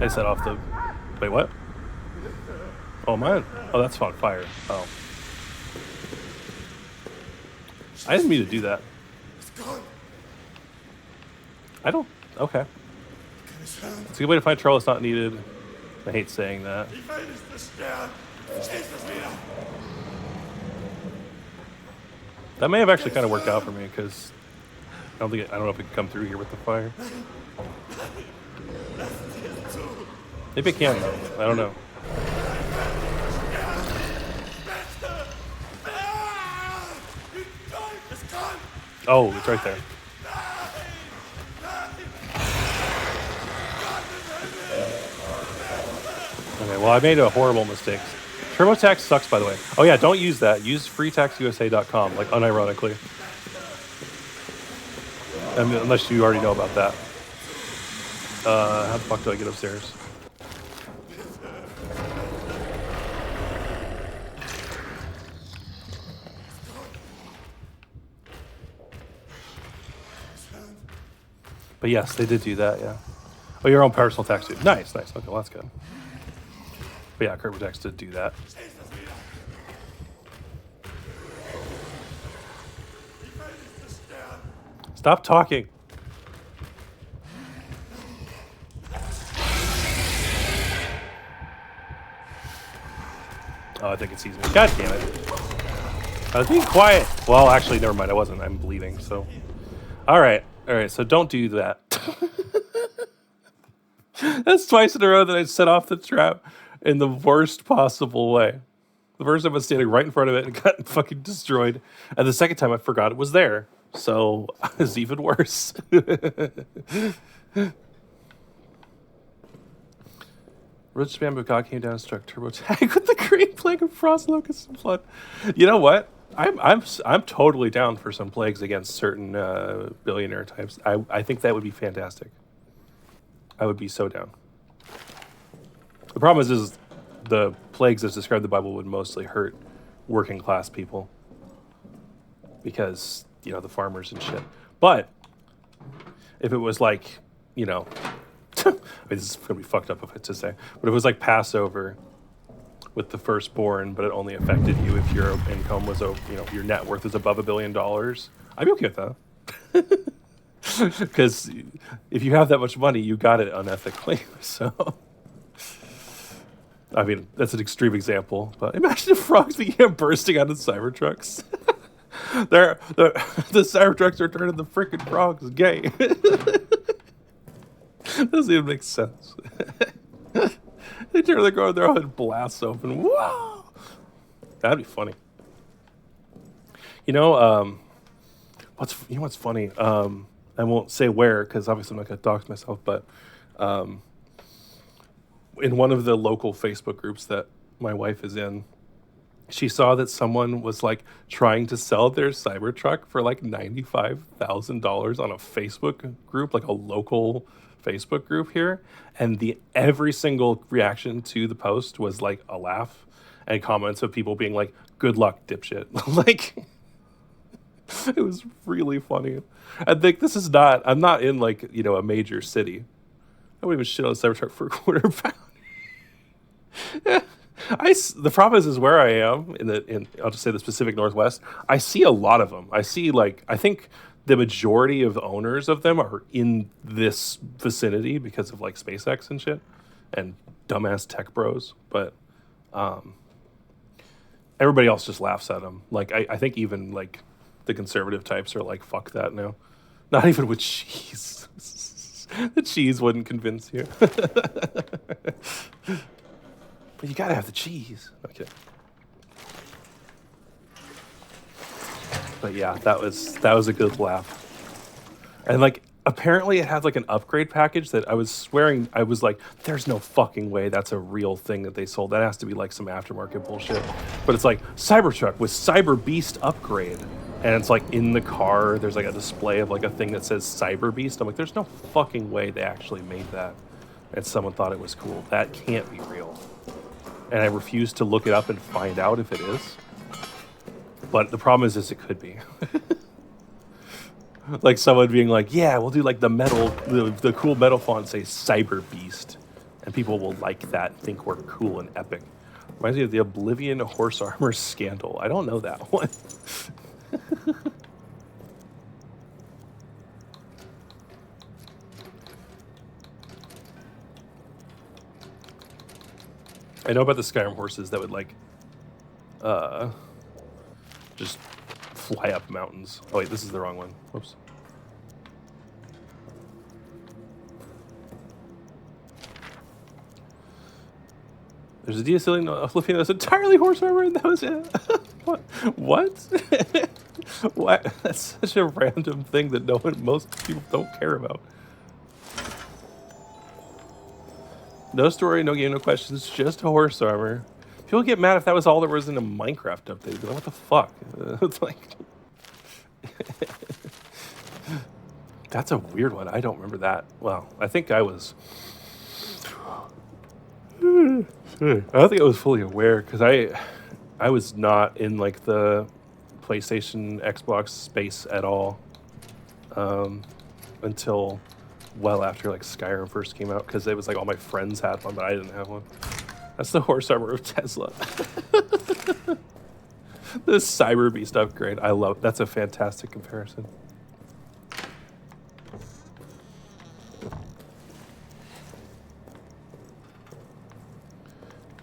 I set off the... Wait, what? Oh, mine? Oh, that's on fire. Oh. I didn't mean to do that. I don't... Okay. It's a good way to find trouble that's not needed. I hate saying that. That may have actually kind of worked out for me because I don't know if it can come through here with the fire. Maybe it can though. I don't know. Oh, it's right there. Okay, well, I made a horrible mistake. TurboTax sucks, by the way. Oh yeah, don't use that. Use freetaxusa.com, like unironically. I mean, unless you already know about that. How the fuck do I get upstairs? But yes, they did do that, yeah. Oh, your own personal tax too. Nice. Okay, well, that's good. But yeah, TurboTax did do that. Stop talking. Oh, I think it sees me. God damn it. I was being quiet. Well, actually, never mind. I wasn't. I'm bleeding, so. All right, so don't do that. That's twice in a row that I set off the trap in the worst possible way. The first time I was standing right in front of it and got fucking destroyed. And the second time I forgot it was there. So it's even worse. Rich Bamboo God came down and struck TurboTax with the green plague of frost, locusts, and flood. You know what? I'm totally down for some plagues against certain billionaire types. I think that would be fantastic. I would be so down. The problem is the plagues as described in the Bible would mostly hurt working class people because, you know, the farmers and shit. But if it was like, you know, I mean, this is going to be fucked up to say, but if it was like Passover with the firstborn, but it only affected you if your income was, you know, your net worth is above $1 billion, I'd be okay with that. Because if you have that much money, you got it unethically. So, I mean, that's an extreme example, but imagine if frogs began bursting out of Cybertrucks. The Cybertrucks are turning the freaking frogs gay. Doesn't even make sense. They turn the car, their head blasts open. Whoa! That'd be funny. You know, what's funny? I won't say where because obviously I'm not going to dox myself, but in one of the local Facebook groups that my wife is in, she saw that someone was like trying to sell their Cybertruck for like $95,000 on a Facebook group, like a local Facebook group here, and the every single reaction to the post was like a laugh and comments of people being like, "Good luck, dipshit." Like, it was really funny. I think this is not. I'm not in like a major city. I wouldn't even shit on a Cybertruck for a £250. The problem is where I am in I'll just say the Pacific Northwest. I see a lot of them. I see I think the majority of owners of them are in this vicinity because of like SpaceX and shit and dumbass tech bros. But everybody else just laughs at them. Like I think even like the conservative types are like, fuck that now. Not even with cheese. The cheese wouldn't convince you. But you gotta have the cheese. Okay. But yeah, that was a good laugh. And like apparently it had like an upgrade package that I was swearing, I was like, there's no fucking way that's a real thing that they sold. That has to be like some aftermarket bullshit. But it's like Cybertruck with Cyber Beast upgrade. And it's like in the car, there's like a display of like a thing that says Cyber Beast. I'm like, there's no fucking way they actually made that. And someone thought it was cool. That can't be real. And I refuse to look it up and find out if it is. But the problem is it could be. Like someone being like, yeah, we'll do like the cool metal font say Cyber Beast. And people will like that, think we're cool and epic. Reminds me of the Oblivion horse armor scandal. I don't know that one. I know about the Skyrim horses that would like just fly up mountains. Oh wait, this is the wrong one. Whoops. There's a DLC Oblivion that's entirely horse armor, and that was it. What? What? That's such a random thing that most people don't care about. No story, no game, no questions, just horse armor. People get mad if that was all there was in a Minecraft update. Like, what the fuck? It's like... That's a weird one. I don't remember that. Well, I think I was... I don't think I was fully aware, because I was not in, like, the PlayStation, Xbox space at all until... well after like Skyrim first came out, because it was like all my friends had one but I didn't have one. That's the horse armor of Tesla. The Cyber Beast upgrade. I love. That's a fantastic comparison.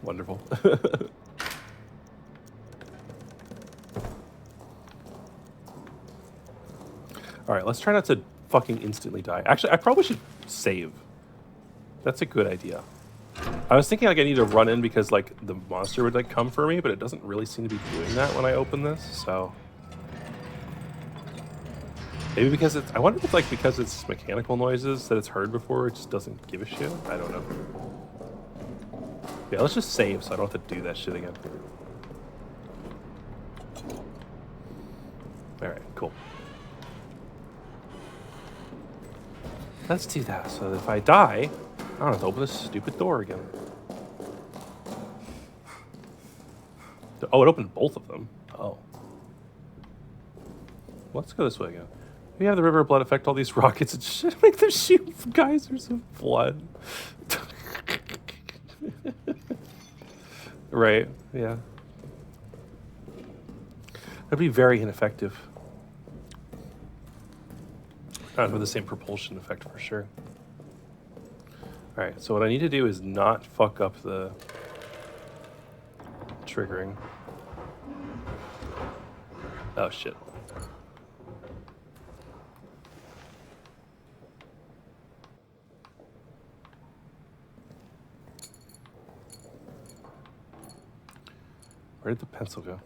Wonderful. All right, let's try not to fucking instantly die. Actually, I probably should save. That's a good idea. I was thinking like I need to run in because like the monster would like come for me, but it doesn't really seem to be doing that when I open this, so. Maybe because it's, I wonder if it's like because it's mechanical noises that it's heard before, it just doesn't give a shit. I don't know. Yeah, let's just save so I don't have to do that shit again. All right, cool. Let's do that, so that if I die, I don't have to open this stupid door again. Oh, it opened both of them. Oh. Let's go this way again. We have the river of blood affect all these rockets and shit. Make them shoot geysers of blood. Right, yeah. That'd be very ineffective. Not with the same propulsion effect for sure. Alright, so what I need to do is not fuck up the triggering. Oh shit. Where did the pencil go?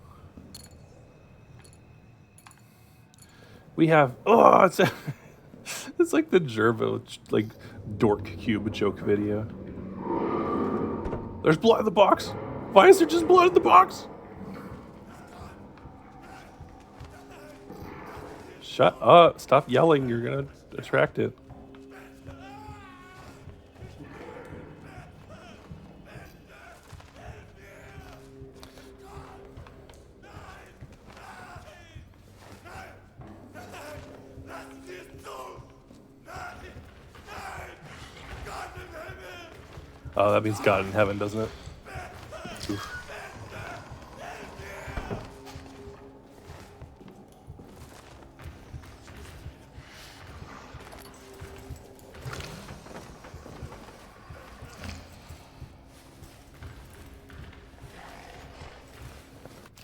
We have, oh, it's it's like the Gervo, like, dork cube joke video. There's blood in the box. Why is there just blood in the box? Shut up. Stop yelling. You're going to attract it. Oh, that means God in heaven, doesn't it? Oof.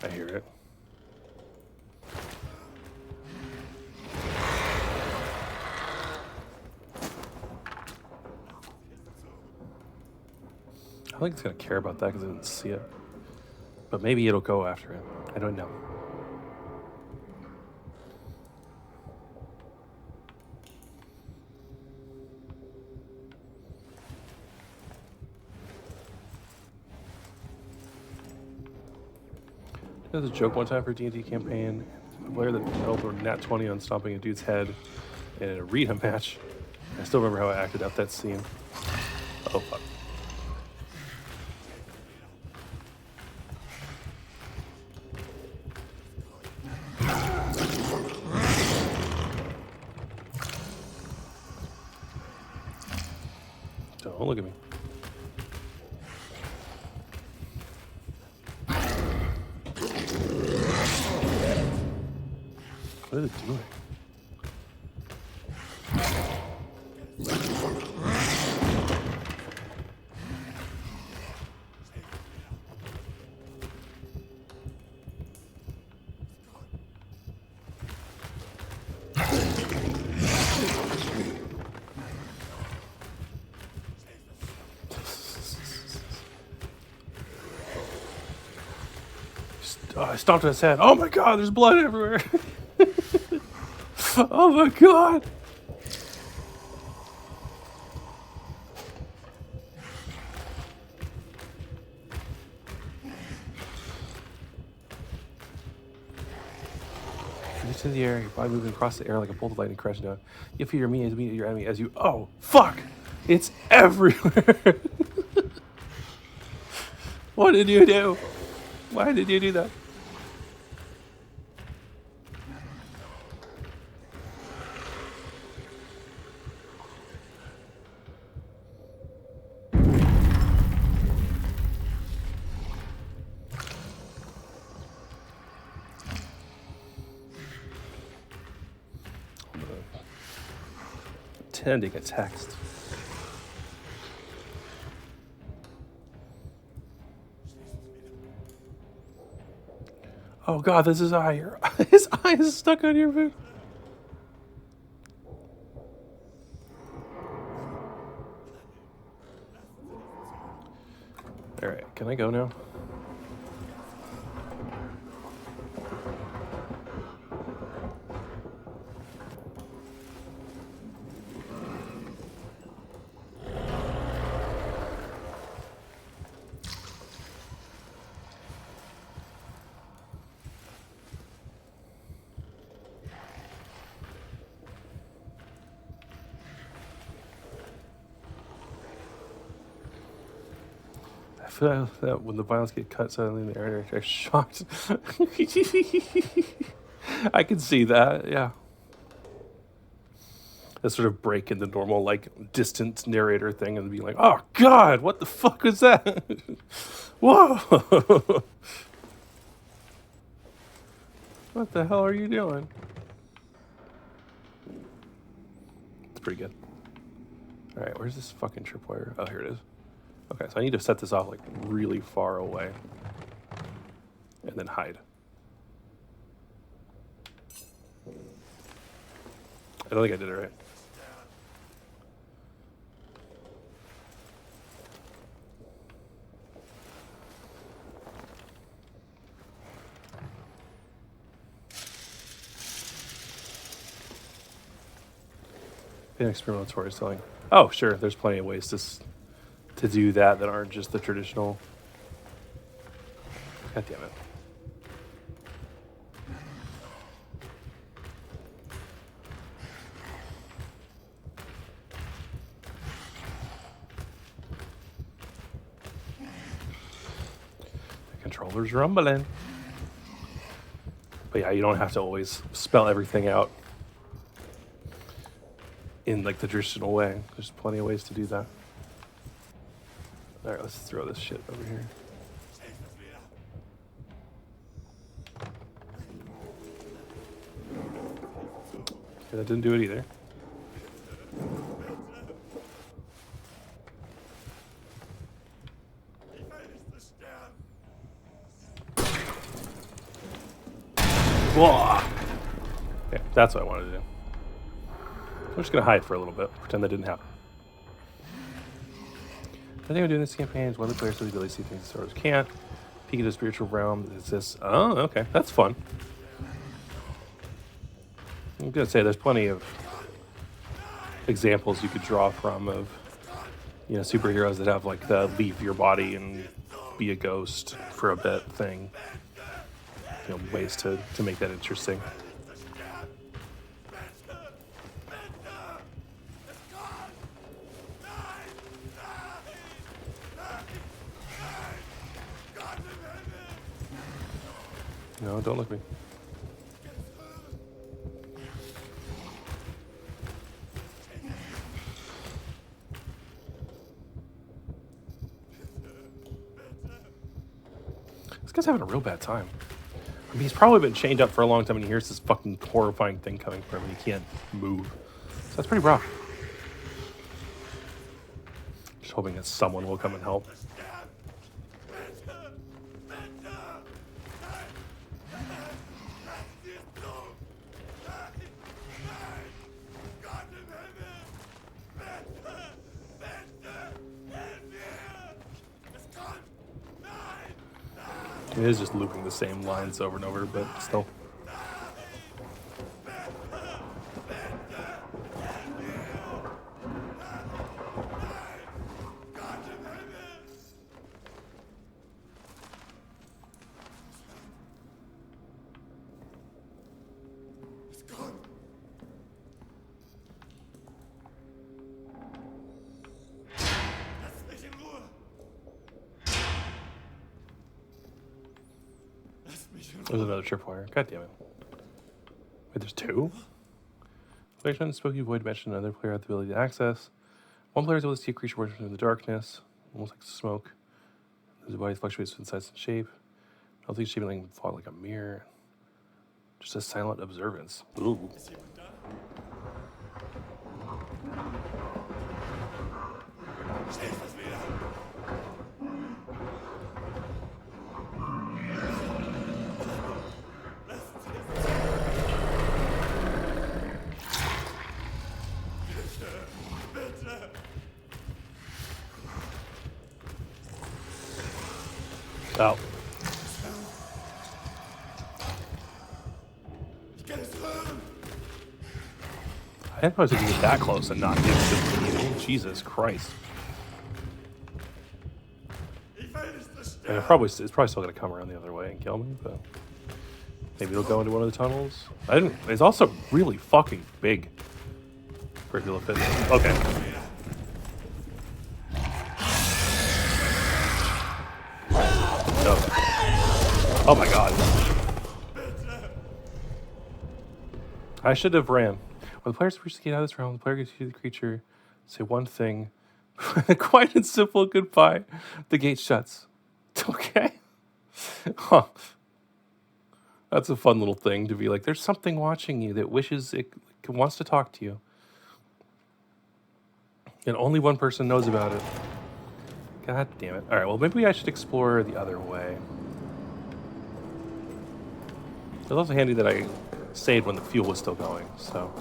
I hear it. I don't think it's going to care about that because I didn't see it. But maybe it'll go after it. I don't know. There was a joke one time for D&D campaign. A player that held a nat 20 on stomping a dude's head in a arena match. I still remember how I acted out that scene. Oh, fuck. Don't look at me. What is it doing? Oh, I stomped on his head. Oh my god, there's blood everywhere. Oh my god. Reach in the air, your body moving across the air like a bolt of lightning crashing down. You feel your enemy as your enemy as you. Oh, fuck! It's everywhere! What did you do? Why did you do that? Pretending a text. Oh god, this is eye. His eye is stuck on your food. Alright, can I go now? I feel that when the violence get cut suddenly in the air, they're shocked. I can see that, yeah. A sort of break in the normal, like, distant narrator thing and be like, oh god, what the fuck was that? Whoa! What the hell are you doing? It's pretty good. Alright, where's this fucking tripwire? Oh, here it is. Okay, so I need to set this off like really far away. And then hide. I don't think I did it right. In experimental storytelling. Oh, sure, there's plenty of ways to do that aren't just the traditional. God damn it. Controller's rumbling. But yeah, you don't have to always spell everything out in like the traditional way. There's plenty of ways to do that. All right, let's throw this shit over here. Okay, that didn't do it either. Whoa. Okay, that's what I wanted to do. I'm just gonna hide for a little bit, pretend that didn't happen. I think I'm doing this campaign is one of the players with the ability to see things the sorcerers can't. Peek into the spiritual realm that exists. Oh, okay, that's fun. I'm gonna say there's plenty of examples you could draw from of, you know, superheroes that have like the leave your body and be a ghost for a bit thing. You know, ways to make that interesting. No, don't look at me. This guy's having a real bad time. I mean, he's probably been chained up for a long time and he hears this fucking horrifying thing coming from him and he can't move. So that's pretty rough. Just hoping that someone will come and help. It is just looping the same lines over and over, but still. There's another tripwire. God damn it. Wait, there's two? Players in the spooky void dimension, another player has the ability to access. One player is able to see a creature working in the darkness, almost like smoke. His body fluctuates in size and shape. I don't think shaping would fall like a mirror. Just a silent observance. Ooh. Oh. I didn't suppose you could get that close and not get it. Jesus Christ. And it's probably still going to come around the other way and kill me, but maybe it'll go into one of the tunnels. It's also really fucking big for it to fit. Okay. Oh my god. I should have ran. When the players wish to get out of this realm, the player gets to see the creature, say one thing, quiet and simple goodbye. The gate shuts. Okay. Huh. That's a fun little thing to be like, there's something watching you that wishes it wants to talk to you. And only one person knows about it. God damn it. Alright, well maybe I should explore the other way. It's also handy that I saved when the fuel was still going, so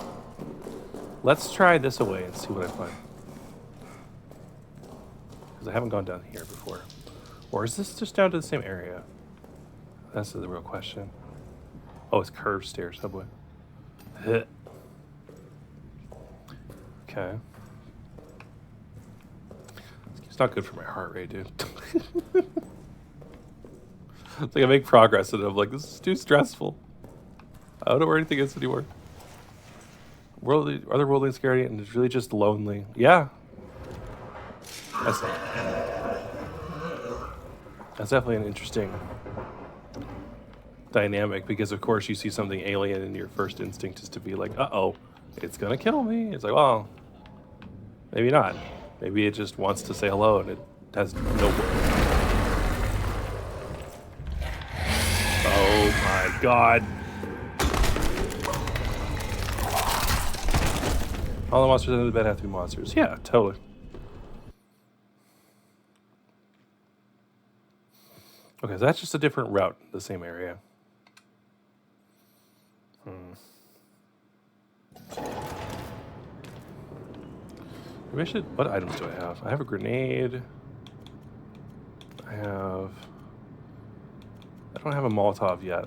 let's try this away and see what I find. Because I haven't gone down here before. Or is this just down to the same area? That's the real question. Oh, it's curved stairs. Oh boy. Okay. It's not good for my heart rate, dude. It's like I make progress and I'm like, this is too stressful. I don't know where anything is anymore. Otherworldly and scary, and it's really just lonely. Yeah. That's it. That's definitely an interesting dynamic because, of course, you see something alien and your first instinct is to be like, uh-oh, it's gonna kill me. It's like, well, maybe not. Maybe it just wants to say hello and it has no... Oh my god. All the monsters under the bed have to be monsters. Yeah, totally. Okay, so that's just a different route in the same area. Maybe I should... What items do I have? I have a grenade. I don't have a Molotov yet.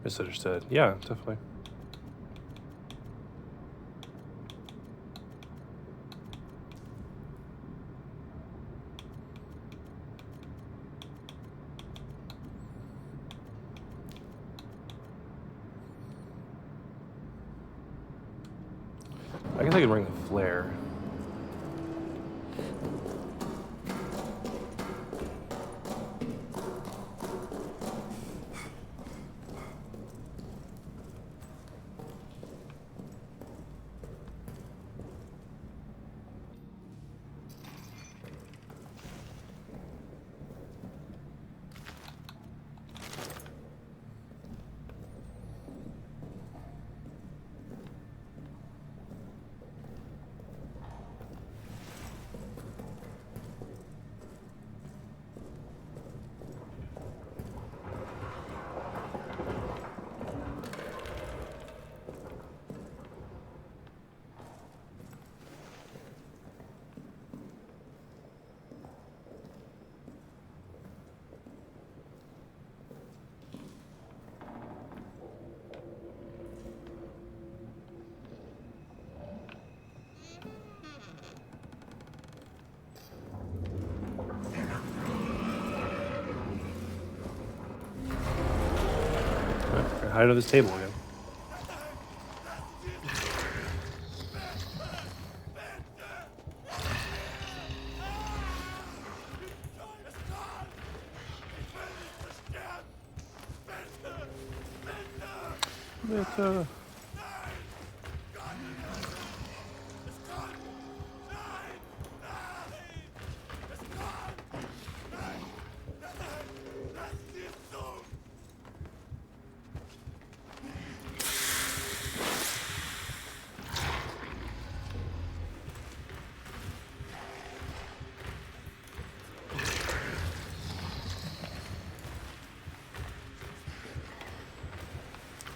Misunderstood. Yeah, definitely. I guess I could bring the flare. Hide under this table again.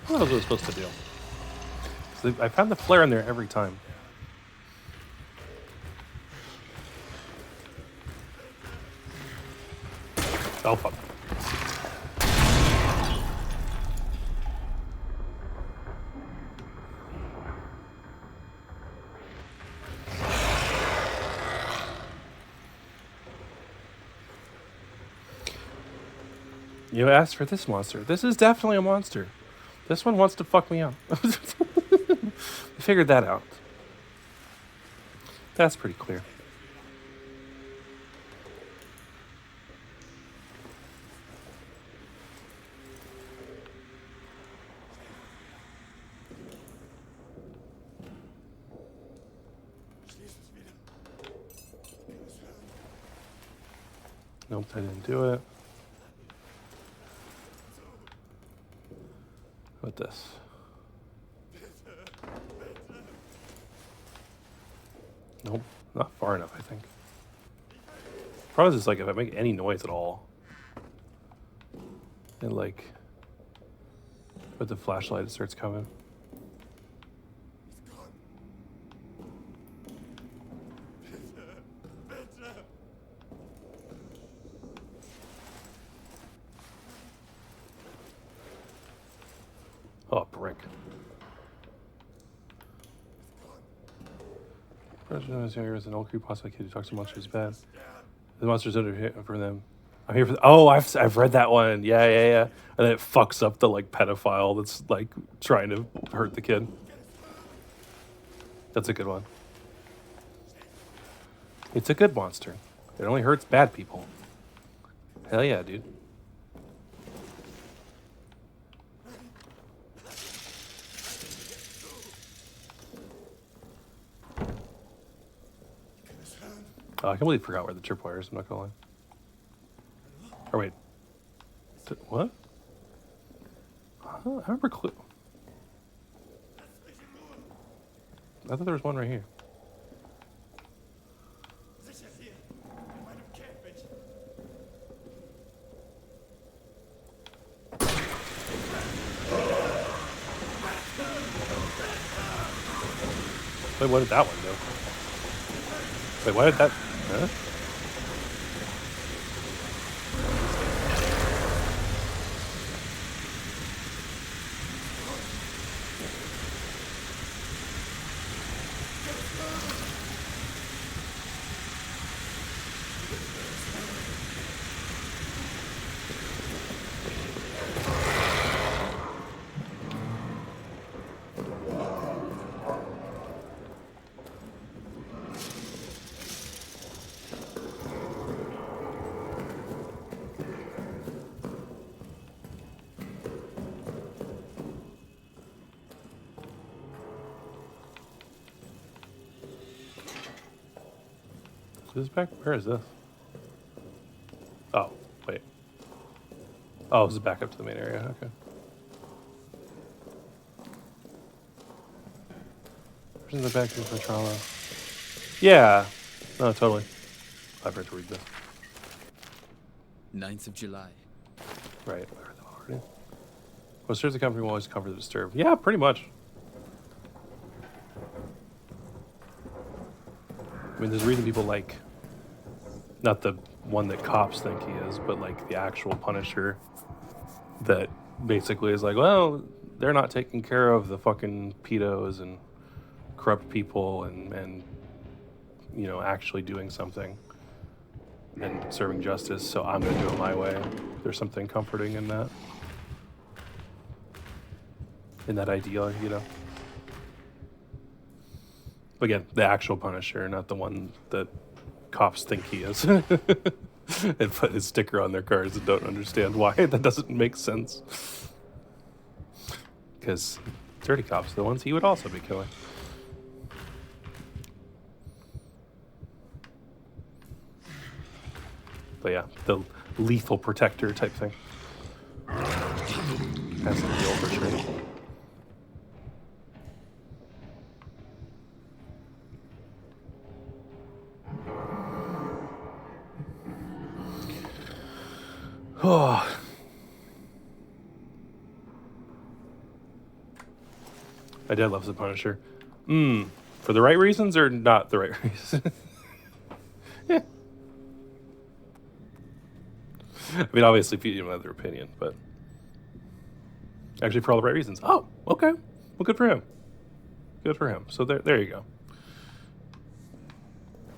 But, what was I supposed to do? 'Cause I found the flare in there every time. Oh, fuck. You asked for this monster. This is definitely a monster. This one wants to fuck me up. I figured that out. That's pretty clear. Nope, I didn't do it. What this? Nope, not far enough, I think. Problem is, like, if I make any noise at all, and like, with the flashlight, it starts coming. Oh, brick. There was an old creep possibly kid who talks to monsters bad. The monsters under here for them. I'm here for I've read that one. Yeah. And then it fucks up the like pedophile that's like trying to hurt the kid. That's a good one. It's a good monster. It only hurts bad people. Hell yeah, dude. Oh, I completely forgot where the tripwire is. I'm not gonna lie. Or wait. What? I remember I thought there was one right here. Wait, what did that one do? Wait, why did that... Huh? Is this back? Where is this? Oh, wait. Oh, this is back up to the main area. Okay. Where's in the back of the trauma? Yeah. No, totally. I've heard to read this. 9th of July. Right. What serves the company will always cover the disturbed. Yeah, pretty much. I mean, there's a reason people like, not the one that cops think he is, but like the actual Punisher that basically is like, well, they're not taking care of the fucking pedos and corrupt people and you know, actually doing something and serving justice, so I'm going to do it my way. There's something comforting in that. In that ideal, you know. Again, the actual Punisher, not the one that cops think he is. And put his sticker on their cars and don't understand why. That doesn't make sense. Because dirty cops are the ones he would also be killing. But yeah, the lethal protector type thing. That's the deal for sure. Oh. My dad loves the Punisher. For the right reasons or not the right reasons? Yeah. I mean, obviously, if you have another opinion, but actually, for all the right reasons. Oh, okay. Well, good for him. Good for him. So there you go.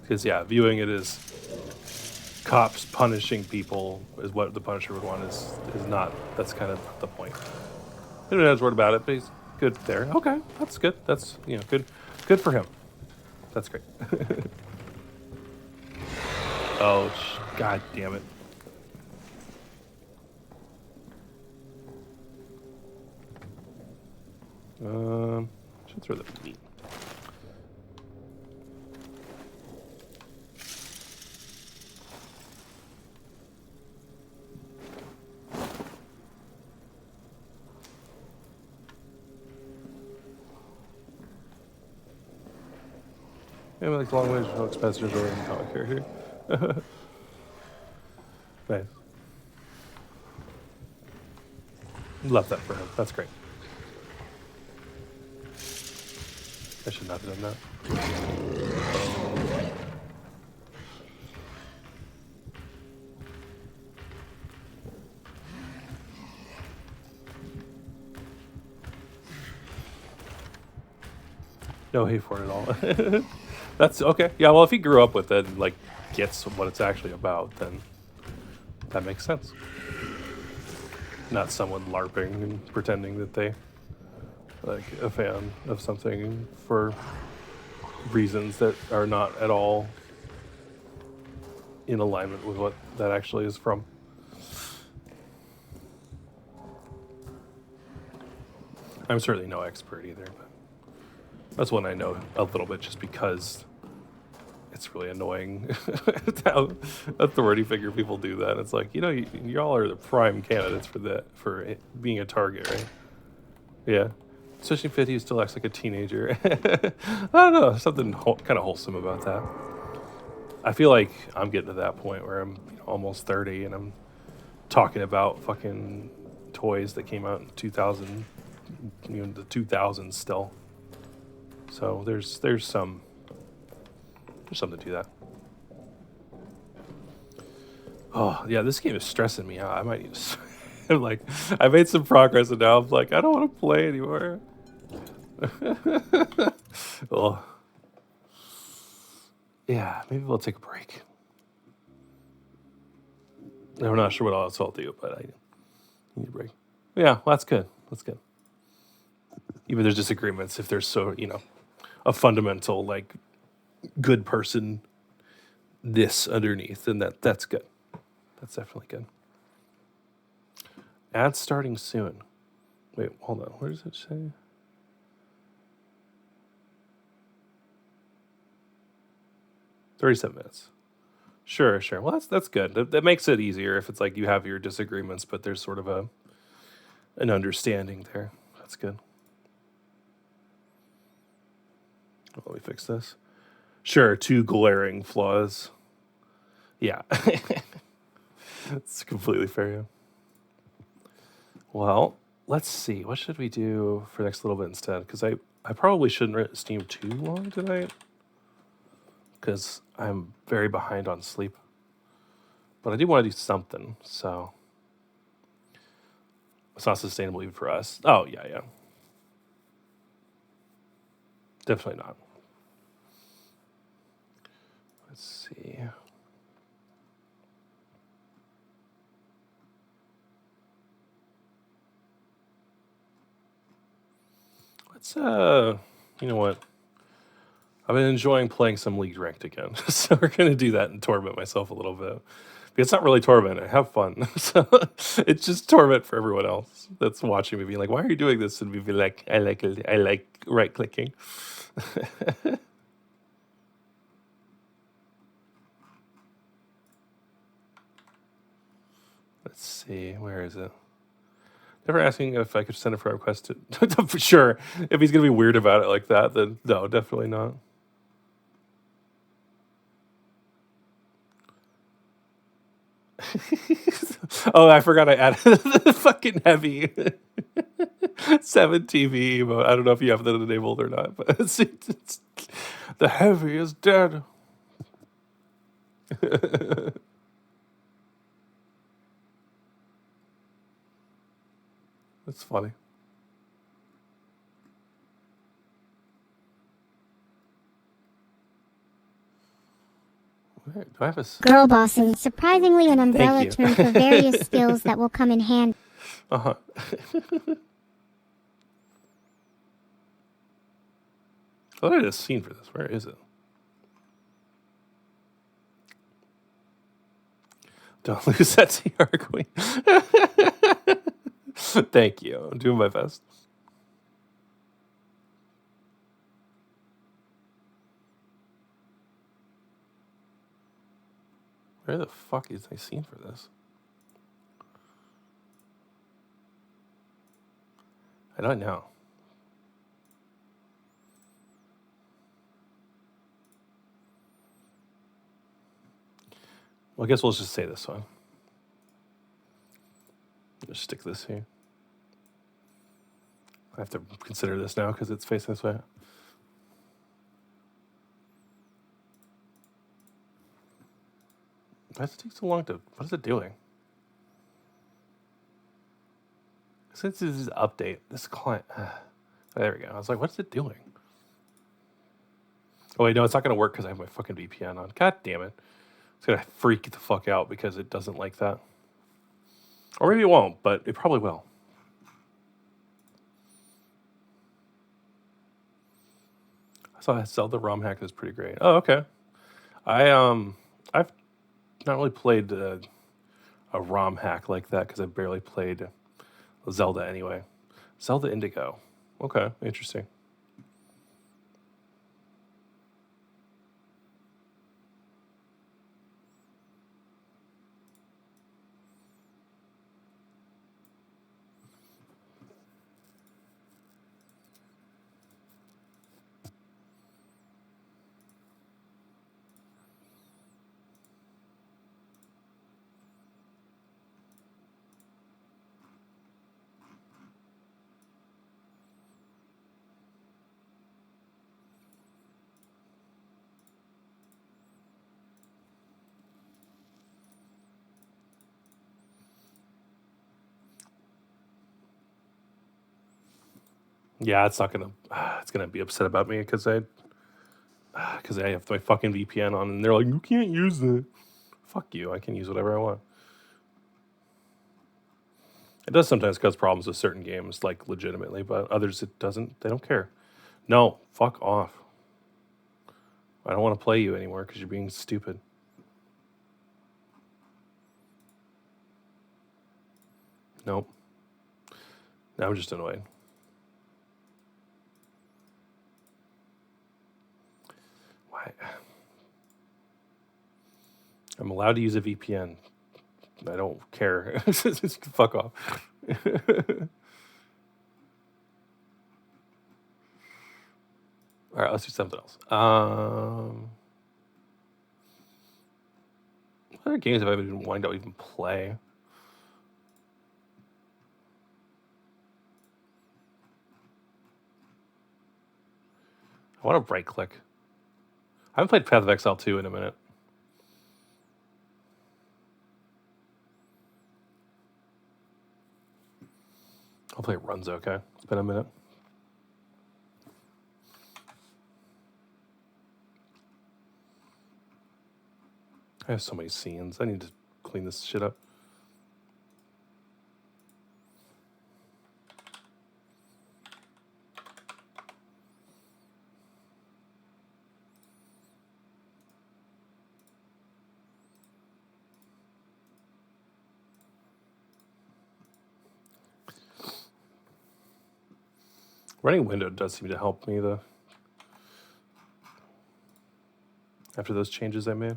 Because yeah, viewing it as cops punishing people is what the Punisher would want is not. That's kind of the point. He didn't have his word about it, but he's good there. Okay, that's good. That's good for him. That's great. Oh, god damn it. Should throw the meat. Yeah, like long ways, no expenses or any comic character. Nice. Love that for him. That's great. I should not have done that. No hate for it at all. That's okay. Yeah, well, if he grew up with it and like gets what it's actually about, then that makes sense. Not someone LARPing and pretending that they like a fan of something for reasons that are not at all in alignment with what that actually is from. I'm certainly no expert either, but that's one I know a little bit just because it's really annoying how authority figure people do that. It's like, you know, y'all are the prime candidates for that, for being a target, right? Yeah. Especially if he still acts like a teenager. I don't know, something kind of wholesome about that. I feel like I'm getting to that point where I'm almost 30 and I'm talking about fucking toys that came out in 2000, the 2000s still. So there's something to that. Oh yeah, this game is stressing me out. I might use. I'm like, I made some progress and now I'm like, I don't want to play anymore. Oh. Yeah, maybe we'll take a break. I'm not sure what else I'll do, but I need a break. Yeah, well, that's good. That's good. Even there's disagreements, if there's a fundamental like good person this underneath, then that's good. That's definitely good. Ads starting soon. Wait, hold on. Where does it say? $37. Sure. Well, that's good. That makes it easier if it's like you have your disagreements, but there's sort of an understanding there. That's good. Let me fix this. Sure, 2 glaring flaws. Yeah. It's completely fair, yeah. Well, let's see. What should we do for the next little bit instead? Because I probably shouldn't stream too long tonight. Because I'm very behind on sleep. But I do want to do something, so it's not sustainable even for us. Oh, yeah. Definitely not. Let's see. Let's, you know what? I've been enjoying playing some League Ranked again. So we're going to do that and torment myself a little bit. But it's not really torment. I have fun. So it's just torment for everyone else that's watching me being like, why are you doing this? And me be like, I like right clicking. Let's see. Where is it? Never asking if I could send a friend request to for sure. If he's going to be weird about it like that, then no, definitely not. Oh, I forgot I added the fucking heavy 7 TV emote. I don't know if you have that enabled or not, but it's the heavy is dead. That's funny. Where, do I have a? Girl bossing, surprisingly an umbrella you. term for various skills that will come in handy. Uh-huh. I thought I had a scene for this. Where is it? Don't lose that CR queen. Thank you. I'm doing my best. Where the fuck is my scene for this? I don't know. Well, I guess we'll just say this one. Just stick this here. I have to consider this now because it's facing this way. Why does it take so long to... What is it doing? Since this is update, this client... there we go. I was like, what's it doing? Oh, wait, no, it's not going to work because I have my fucking VPN on. God damn it. It's going to freak the fuck out because it doesn't like that. Or maybe it won't, but it probably will. I saw Zelda ROM hack is pretty great. Oh, okay. I've not really played a ROM hack like that because I barely played Zelda anyway. Zelda Indigo. Okay, interesting. Yeah, it's not gonna. It's gonna be upset about me because I have my fucking VPN on, and they're like, you can't use it. Fuck you. I can use whatever I want. It does sometimes cause problems with certain games, like legitimately, but others it doesn't. They don't care. No, fuck off. I don't want to play you anymore because you're being stupid. Nope. Now I'm just annoyed. Why? I'm allowed to use a VPN. I don't care. Fuck off. All right, let's do something else. What other games have I been wanting to even play? I want to right click. I haven't played Path of Exile 2 in a minute. Hopefully it runs okay. It's been a minute. I have so many scenes. I need to clean this shit up. Running window does seem to help me though. After those changes I made.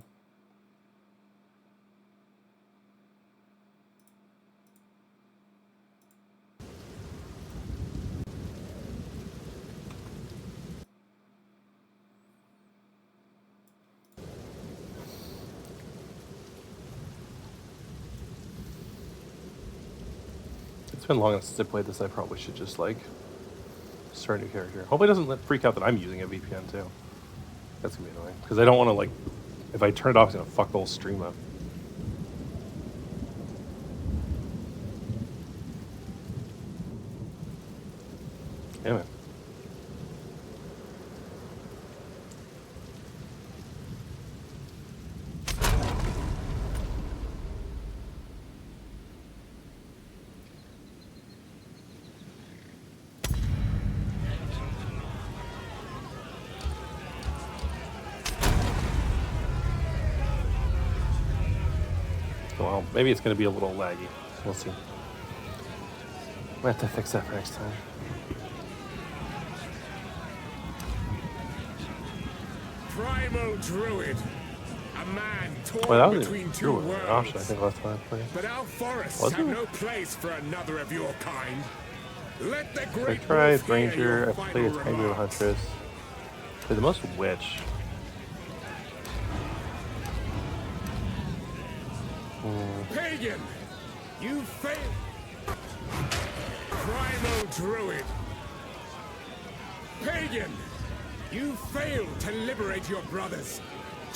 It's been long enough since I played this. I probably should just like start a new character. Hopefully it doesn't freak out that I'm using a VPN too. That's gonna be annoying because I don't want to like. If I turn it off, it's gonna fuck the whole stream up. Damn it. Well, maybe it's going to be a little laggy. We'll see. Might have to fix that for next time. Primal Druid, a man torn Well, that was between two true worlds. option, I think, last time I played. But our forests Was have it? no place for another of your kind. Let the I great tried wolf hear Ranger, your I played a final Tiny Little remarks. Huntress. Played the most Witch. Pagan, you failed. Primal Druid. Pagan, you failed to liberate your brothers,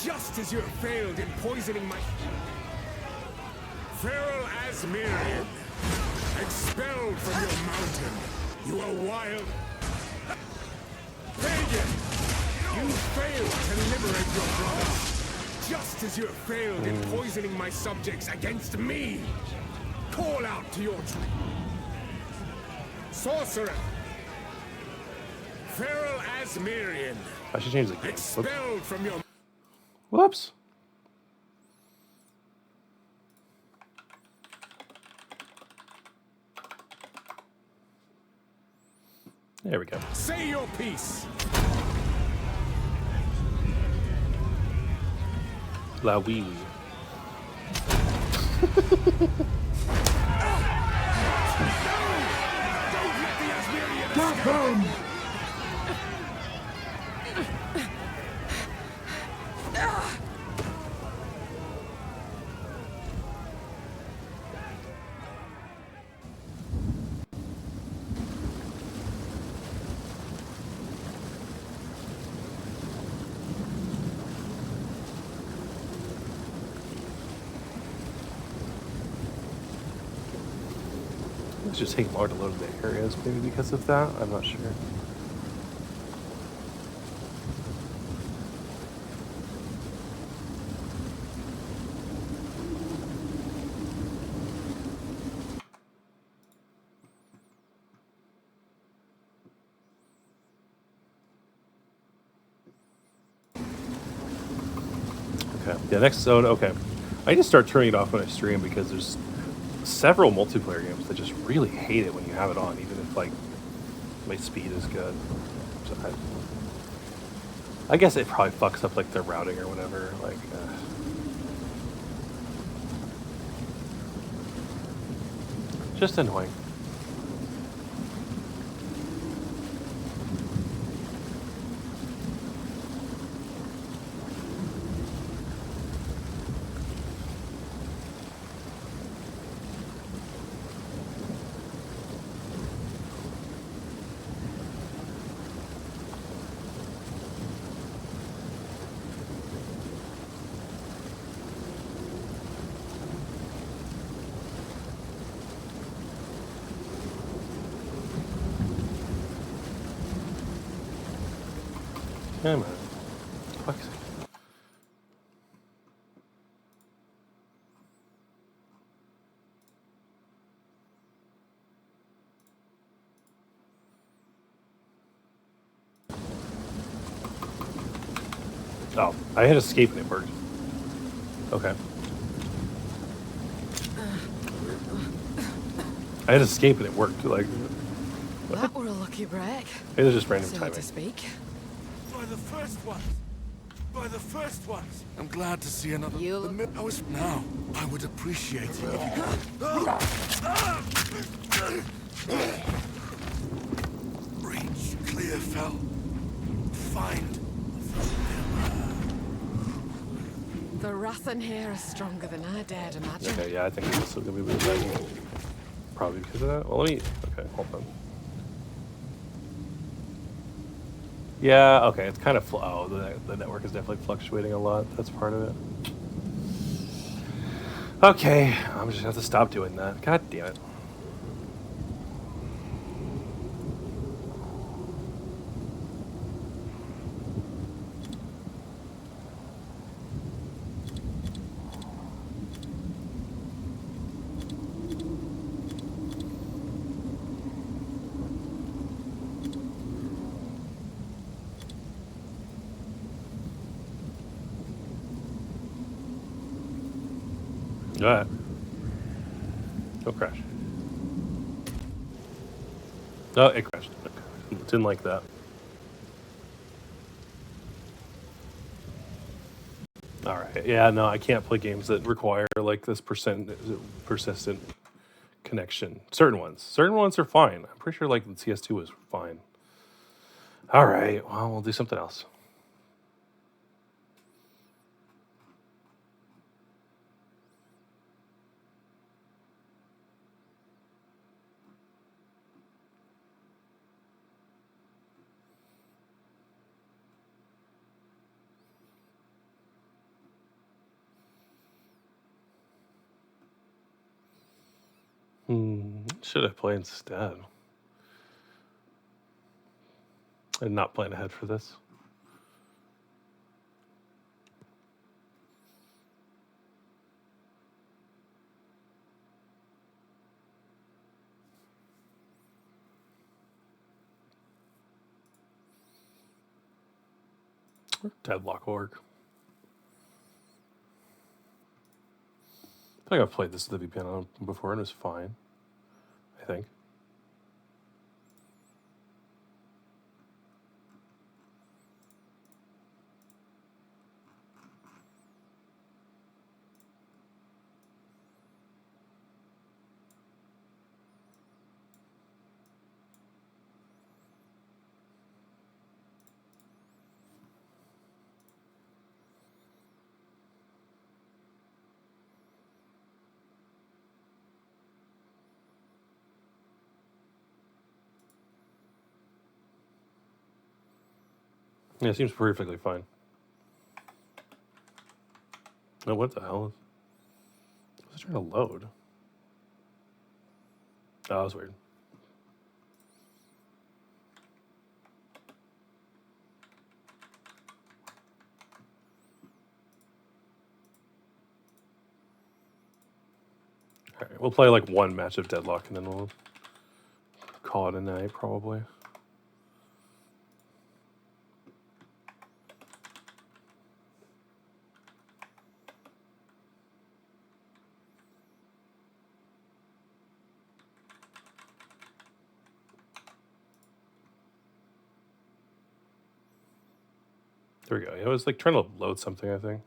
just as you have failed in poisoning my... Feral Asmirian, expelled from your mountain. You are wild. Pagan, you failed to liberate your brothers, just as you have failed in poisoning my subjects against me. Call out to your sorcerer. Feral Asmirian, I should change the game. Whoops. expelled from your... Whoops. There we go. Say your piece. La wee wee. It's just taking more to load the areas, maybe because of that. I'm not sure. Okay. Yeah, next zone. Okay. I need to start turning it off when I stream because there's several multiplayer games that just really hate it when you have it on, even if like my speed is good. So I guess it probably fucks up like their routing or whatever. Like, just annoying. Come on. Fuck's sake. Oh, I hit escape and it worked. Okay. I hit escape and it worked. Like, That were a lucky break. it was just random So timing. to speak. By the first ones. By the first ones. I'm glad to see another. You'll- I was now. I would appreciate it if you reach Clearfell. Find The Rathan here is stronger than I dared imagine. Okay, yeah, I think it's still gonna be really laggy. Probably because of that. Well, let me. Okay, hold on. Yeah, okay, it's kind of. Oh, the network is definitely fluctuating a lot. That's part of it. Okay, I'm just gonna have to stop doing that. God damn it. Alright. Don't crash. Oh, it crashed. Okay. Didn't like that. Alright. Yeah, no, I can't play games that require like this persistent connection. Certain ones. Certain ones are fine. I'm pretty sure like the CS2 was fine. Alright, well, we'll do something else. Should I play instead? I'm not playing ahead for this. Deadlock org. I think I've played this with the VPN on before and it was fine. I think. Yeah, it seems perfectly fine. No, what the hell? I was trying to load. Oh, that was weird. All right, we'll play like one match of Deadlock and then we'll call it a night, probably. There we go. Yeah, I was like trying to load something, I think.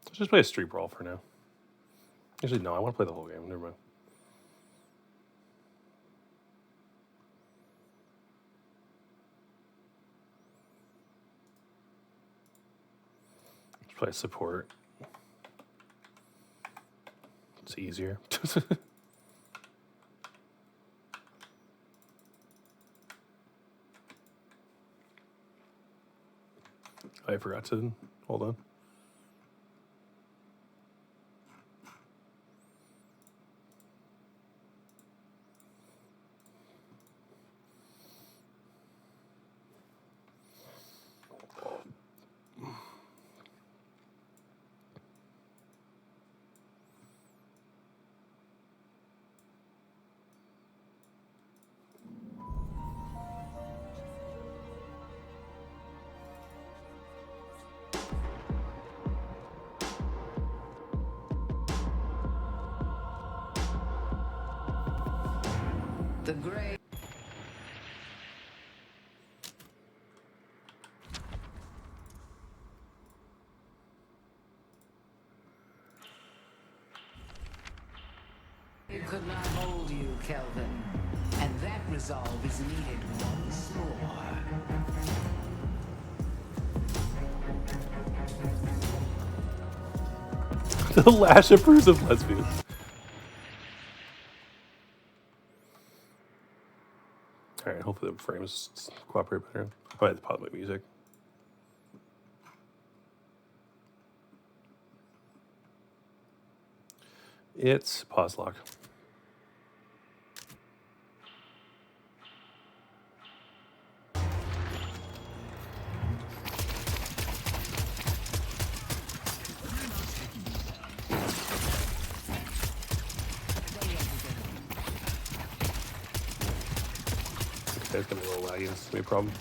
Let's just play a street brawl for now. Actually, no, I want to play the whole game. Never mind. Let's play support. It's easier. I forgot to hold on. The gray. It could not hold you, Kelvin. And that resolve is needed once more. The Lash approves of lesbians. Alright, hopefully the frames cooperate better. I might pause my music. It's pause lock. Okay, it's gonna be a little laggy. This is gonna be a problem.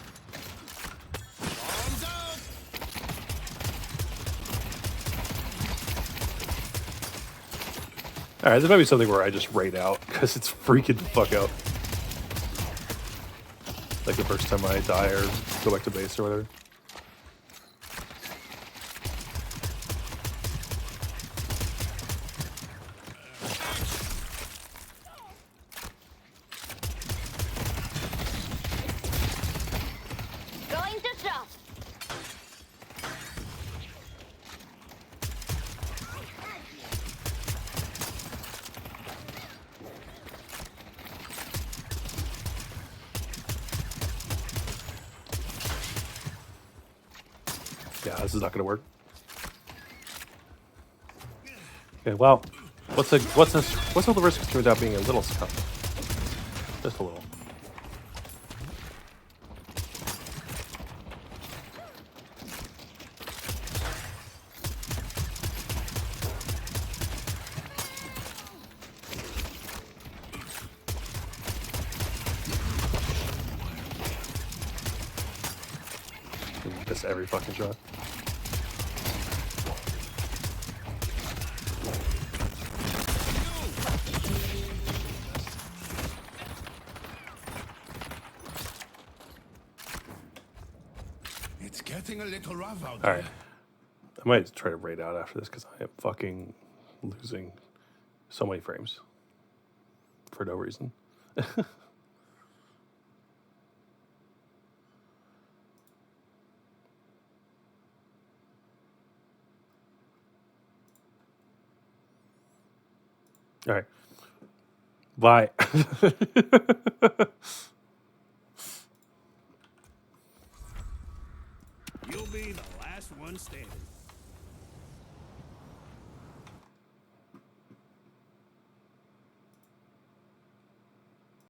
Alright, this might be something where I just raid out because it's freaking the fuck out. Like the first time I die or go back to base or whatever. Going to drop. Yeah, this is not gonna work. Okay, well, what's all the risk turns out being a little scuff? Just a little. Miss every fucking shot. It's getting a little rough out All there. right. I might try to raid out after this because I am fucking losing so many frames for no reason. All right. Bye. You'll be the last one standing.